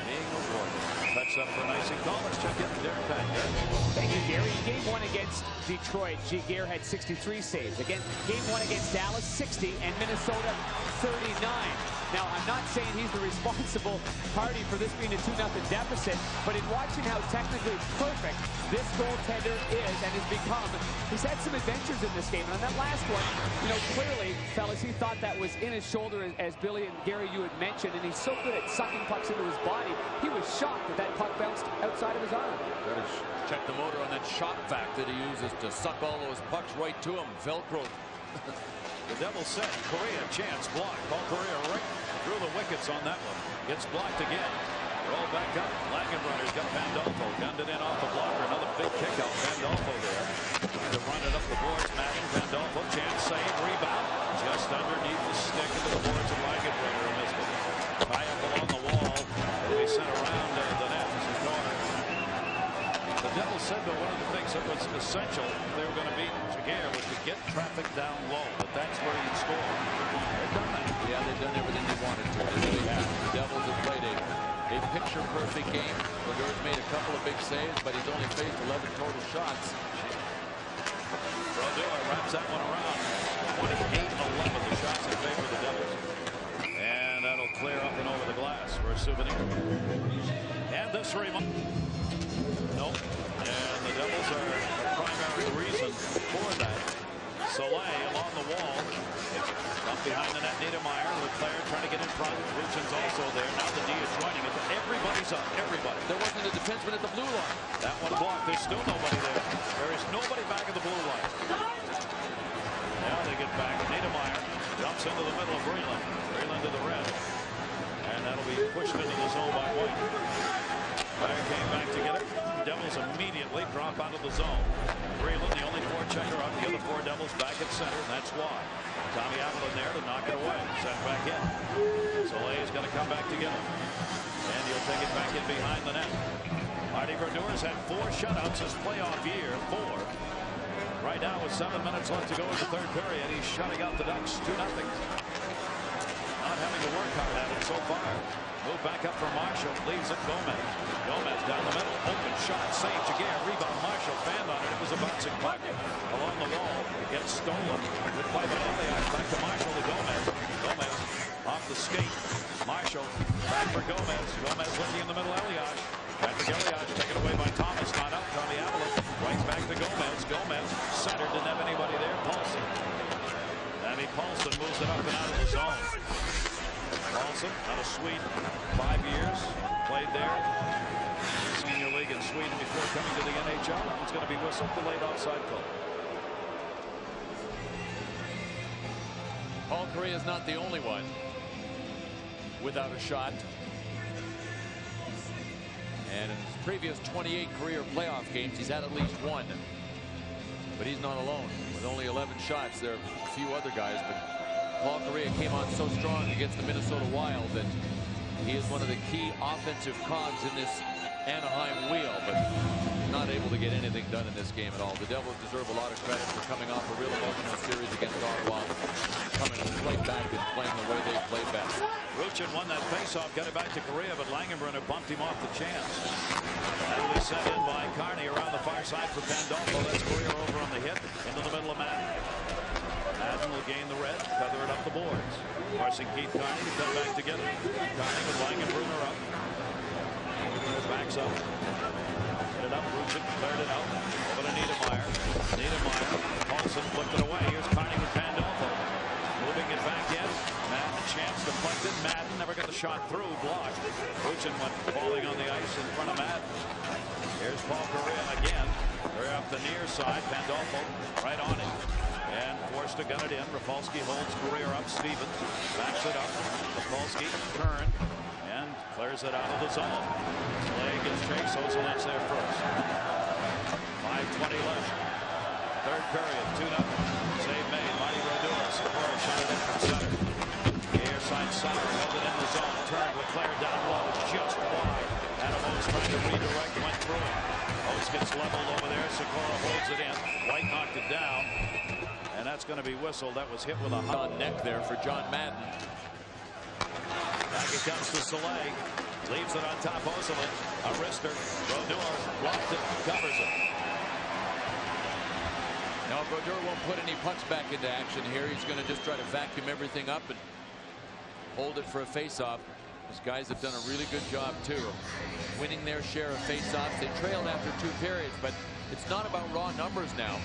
being awarded. Touch up for Nicey Call. Let's check in Derek Pack. Thank you, Gary. In game 1 against Detroit, Giguère had 63 saves. Again, game 1 against Dallas, 60, and Minnesota, 39. Now, I'm not saying he's the responsible party for this being a 2-0 deficit, but in watching how technically perfect this goaltender is and has become, he's had some adventures in this game. And on that last one, you know, clearly, fellas, he thought that was in his shoulder, as Billy and Gary, you had mentioned, and he's so good at sucking pucks into his body. He was shocked that that puck bounced outside of his arm. Better check the motor on that shot vac that he uses to suck all those pucks right to him. Velcro. The Devils set. Correa, chance, block. Paul Correa right through the wickets on that one. Gets blocked again. Roll back up. Langenbrunner's got Pandolfo. Gunned it in off the blocker. Another big kick out. Pandolfo there. Trying to run it up the boards. Madden, Pandolfo, chance, save, rebound. Just underneath the stick into the boards of Langenbrunner. Missed it. High up along the wall. And we sent around the net. Corner. The Devils said that one of the things that was essential if they were going to beat Giguère was to get traffic down low. But that's where you'd score. They've done that. Yeah, they've done everything they wanted to. They really have. The Devils have played a picture-perfect game. Brodeurs made a couple of big saves, but he's only faced 11 total shots. Brodeur wraps that one around. 28-11 the shots in favor of the Devils. And that'll clear up and over the glass for a souvenir. And this remote. Nope. And the Devils are a primary reason for that. Soleil along the wall. Up behind the net, Niedermeyer. Leclerc trying to get in front. Ruchin's also there. Now the D is joining it. Everybody's up. Everybody. There wasn't a defenseman at the blue line. That one blocked. There's still nobody there. There is nobody back at the blue line. Now they get back. Niedermeyer jumps into the middle of Breland. Breland to the red. And that'll be pushed into the zone by White. Meyer came back to get it. Devils immediately drop out of the zone. Breland, the only forechecker up. The other 4 Devils back at center, and that's why. Tommy Avalon there to knock it away. Sent back in. Soleil's got to come back to get it. And he'll take it back in behind the net. Marty Brodeur's had 4 shutouts his playoff year. 4. Right now with 7 minutes left to go in the third period. He's shutting out the Ducks 2-0. Not having to work hard at it so far. Move back up for Marshall. Leaves it Gomez. Gomez down the middle. Open shot. Save. Giguère. Rebound. Marshall. Fanned on it. It was a bouncing puck along the wall. It gets stolen. Good play by Elias. Back to Marshall to Gomez. Gomez off the skate. Marshall. Back for Gomez. Gomez looking in the middle. Elias. Patrick Elias taken away by Thomas. Not up. Tommy Avalon. Right back to Gomez. Gomez. Center. Didn't have anybody there. Paulson. Danny Paulson moves it up and out of the zone. Paulson out of Sweden. 5 years. Played there. Senior league in Sweden before coming to the NHL. It's going to be whistled. Delayed offside call. Paul Correa is not the only one without a shot. And in his previous 28 career playoff games, he's had at least 1. But he's not alone. With only 11 shots, there are a few other guys, but Paul Correa came on so strong against the Minnesota Wild that he is one of the key offensive cogs in this Anaheim wheel, but not able to get anything done in this game at all. The Devils deserve a lot of credit for coming off a real emotional series against Ottawa, coming right back and playing the way they played best. Ruchin won that faceoff, got it back to Correa, but Langenbrunner bumped him off the chance. That'll be sent in by Carney around the far side for Pandolfo. That's Correa over on the hit into the middle of Madden. Madden will gain the red, feather it up the boards. Forcing Keith Carney to come back together. Carney with Langenbrunner up. Backs up. Hit it up. Ruchin cleared it out. Over to Niedermeyer. Niedermeyer. Paulson flipped it away. Here's Carney with Pandolfo. Moving it back in. Madden chance deflected. Madden never got the shot through. Blocked. Ruchin went falling on the ice in front of Madden. Here's Paul Correa again. They're up the near side. Pandolfo right on it. And forced to gun it in. Rafalski holds Correa up. Stevens backs it up. Rafalski turn and clears it out of the zone. Play gets Chase. Ozolin's there first. 5:20 left. Third period. 2-0. Save made. Marty Brodeur. Sakura shot it in from center. right center, held it in the zone, turned, Leclerc down low, just wide. Adams trying to redirect, went through it. Oates gets leveled over there, Sikora holds it in. White knocked it down, and that's going to be whistled. That was hit with a hot neck there for John Madden. Back it comes to Soleil. Leaves it on top, Ozelin. A wrister. Brodeur blocked it, covers it. Now Brodeur won't put any pucks back into action here. He's going to just try to vacuum everything up and hold it for a face-off. These guys have done a really good job too, winning their share of face-offs. They trailed after 2 periods, but it's not about raw numbers now.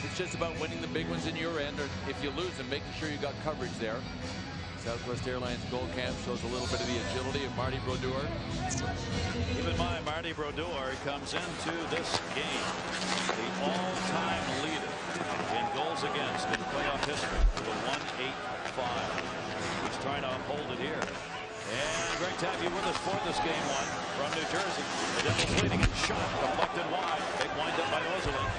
It's just about winning the big ones in your end, or if you lose them, making sure you got coverage there. Southwest Airlines goal cam shows a little bit of the agility of Marty Brodeur. Keep in mind, Marty Brodeur comes into this game the all-time leader in goals against in playoff history with a 1.85. He's trying to uphold it here. And great to have you with us for this game one from New Jersey. The Devils leading and shot deflected wide. Big wind up by Ozelin.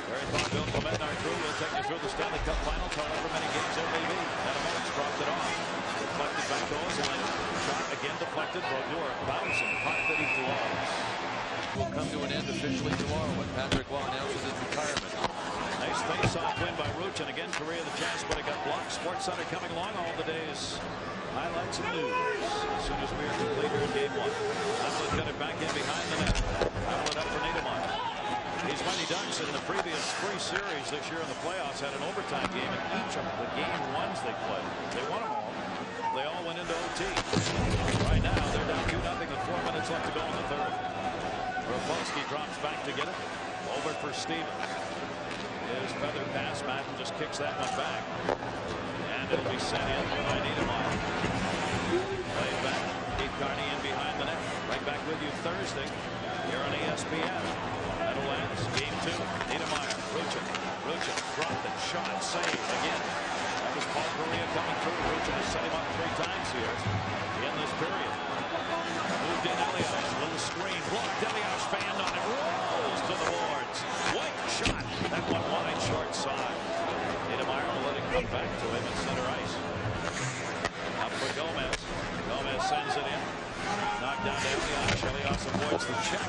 Very fun. Bill Clement and our crew will take you through the Stanley Cup Finals, however many games there may be. Adams dropped it off. Deflected back to Ozelin. Shot again deflected. Brodeur bouncing. Puck that he blows. Will come to an end officially tomorrow when Patrick Law announces his retirement. Nice face-off win by Ruchin. Again, Korea the chance, but it got blocked. Sports Center coming along all the days. Highlights and news as soon as we are complete here in game one. Stanley got it back in behind the net. Level it up for Niedermeyer. These Mighty Ducks in the previous 3 series this year in the playoffs had an overtime game in each of the game ones they played. They won them all. They all went into OT. Right now they're down 2-0 with 4 minutes left to go in the third. Rafalski drops back to get it. Over for Stevens. His feather pass. Madden just kicks that one back. And it'll be sent in by Niedermeyer. Played back. Keith Carney in behind the net. Right back with you Thursday here on ESPN. Meadowlands, game 2. Niedermeyer. Ruchin dropped it. Shot. Save again. That was Paul Korea coming through. Ruchin has set him up 3 times here in this period. Moved in Elias. Little screen. Blocked. Elias fanned on it. Rolls to the boards. White shot. That one wide short side. Niedermeyer will let it come back to him at center ice. Up for Gomez. Gomez sends it in. Knocked down to Elias. Elias avoids the check.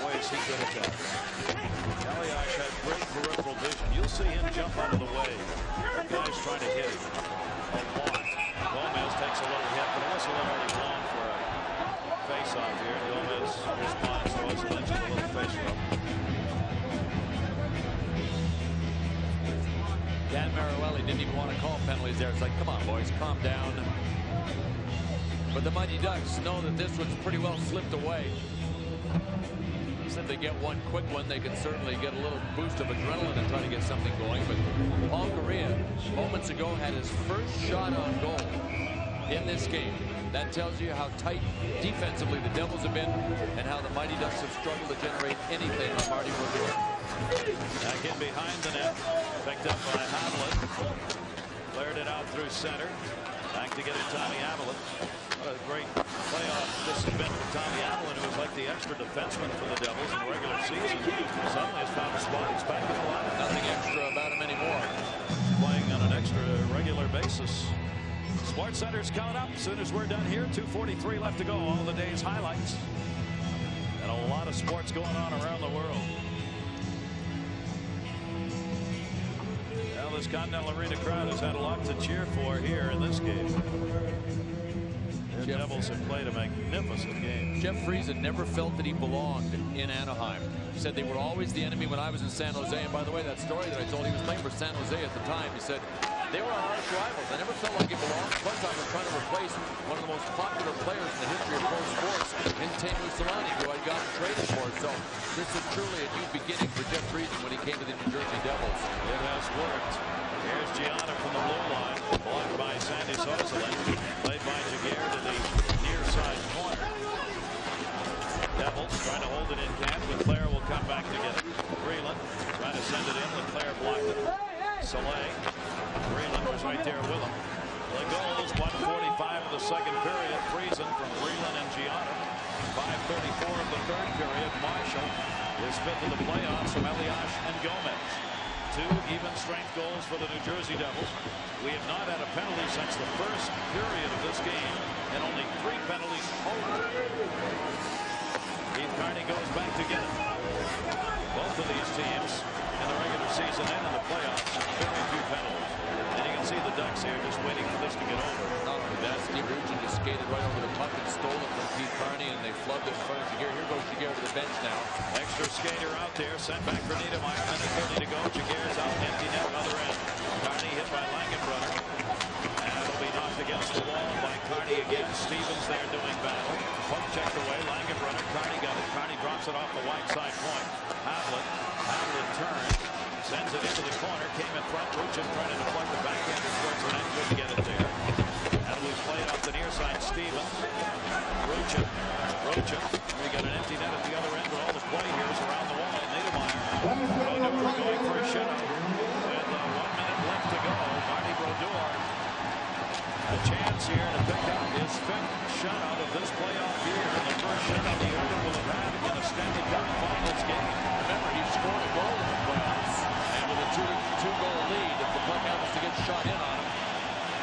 Boy, is he good at that. Elias has great peripheral vision. You'll see him jump out of the way. The guy's trying to hit him a lot. Gomez takes a little hit, but it was a little early blown for a face-off here. Gomez responds to us and a little face rub. Dan Maruelli didn't even want to call penalties there. It's like, come on, boys, calm down. But the Mighty Ducks know that this one's pretty well slipped away. If they get one quick one, they can certainly get a little boost of adrenaline and try to get something going. But Paul Korea, moments ago, had his first shot on goal in this game. That tells you how tight defensively the Devils have been and how the Mighty Ducks have struggled to generate anything on Marty Brodeur. Back in behind the net. Picked up by Hamlet. Cleared it out through center. Back to get it, Tommy Avalon. What a great playoff this has been for Tommy Avalon, who was like the extra defenseman for the Devils in the regular season. Suddenly has found a spot. He's back in the lineup. Nothing extra about him anymore. Playing on an extra regular basis. Sports Center's coming up as soon as we're done here. 2:43 left to go. All the day's highlights. And a lot of sports going on around the world. Well, this Continental Arena crowd has had a lot to cheer for here in this game. The Devils have played a magnificent game. Jeff Friesen never felt that he belonged in Anaheim. He said they were always the enemy when I was in San Jose. And by the way, that story that I told, he was playing for San Jose at the time. He said they were our arch rivals. I never felt like it belonged. Plus, I was trying to replace one of the most popular players in the history of pro sports in Teemu Selanne, who I got traded for. So this is truly a new beginning for Jeff Friesen when he came to the New Jersey Devils. It has worked. Here's Gianna from the blue line, blocked by Sandy Soselin, played by Jaguar to the near side corner. Devils trying to hold it in camp. Leclerc will come back to get it. Breland trying to send it in. Leclerc blocked it. Soleil. Breland was right there with him. The goals, 1:45 of the second period. Friesen from Breland and Gianna. 5:34 of the third period. Marshall is fifth in the playoffs from Elias and Gomez. 2 even strength goals for the New Jersey Devils. We have not had a penalty since the first period of this game, and only 3 penalties total. Keith Carney goes back to get it. Both of these teams in the regular season and in the playoffs, very few penalties. And you can see the Ducks here just waiting for this to get over. Not only that, Steve Rugin just skated right over the puck and stole it from Keith Carney, and they flubbed it in front of Jaguar. Here goes Jaguar to the bench now. Extra skater out there, sent back for Niedermeyer. Minute 30 to go. Jaguar's out, empty net, other end. Carney hit by Langenbrunner. And it'll be knocked against the wall by Carney again. Stevens there doing battle. Puck checked away. Langenbrunner. Carney got it. Carney drops it off the wide side point. Havlet turns. Sends it into the corner. Came in front. Rugin trying to deflect the backhander towards the net. Couldn't get it there. And we played off the near side. Stevens. Rugin. We got an empty net at the other end, but all the play here is around the wall. Niedermeyer. Brodeur going for a shutout. With 1 minute left to go. Marty Brodeur. A chance here to pick up his 5th shutout of this playoff year. And the first shutout the Oilers will have had in a Stanley Cup Finals game. Remember, he scored a goal in the playoffs. And with a 2-goal lead, if the puck happens to get shot in on him,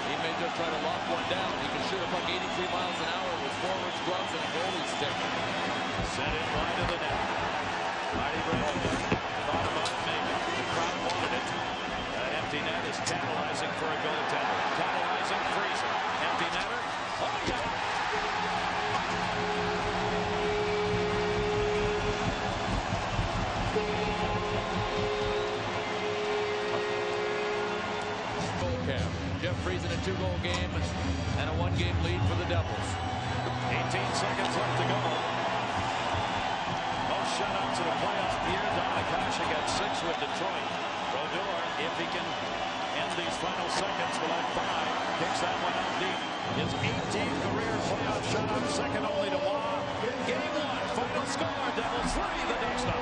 he may just try to lock one down. He can shoot a puck 83 miles an hour with forwards, gloves, and a goalie stick. Sent it wide of the net. Marty Brodeur thought about it maybe. The crowd wanted it. That empty net is tantalizing for a goaltender. Tantalizing, freezing. Empty netter. Oh, yeah. Jeff Friesen a 2-goal game and a 1-game lead for the Devils. 18 seconds left to go. Most shutouts in the playoffs. Pierre Donacasha got 6 with Detroit. Brodeur, if he can end these final seconds, will have 5. Kicks that one out deep. His 18th career playoff shutout, second only to Waugh. Game 1, final score, Devils 3, the Ducks 0.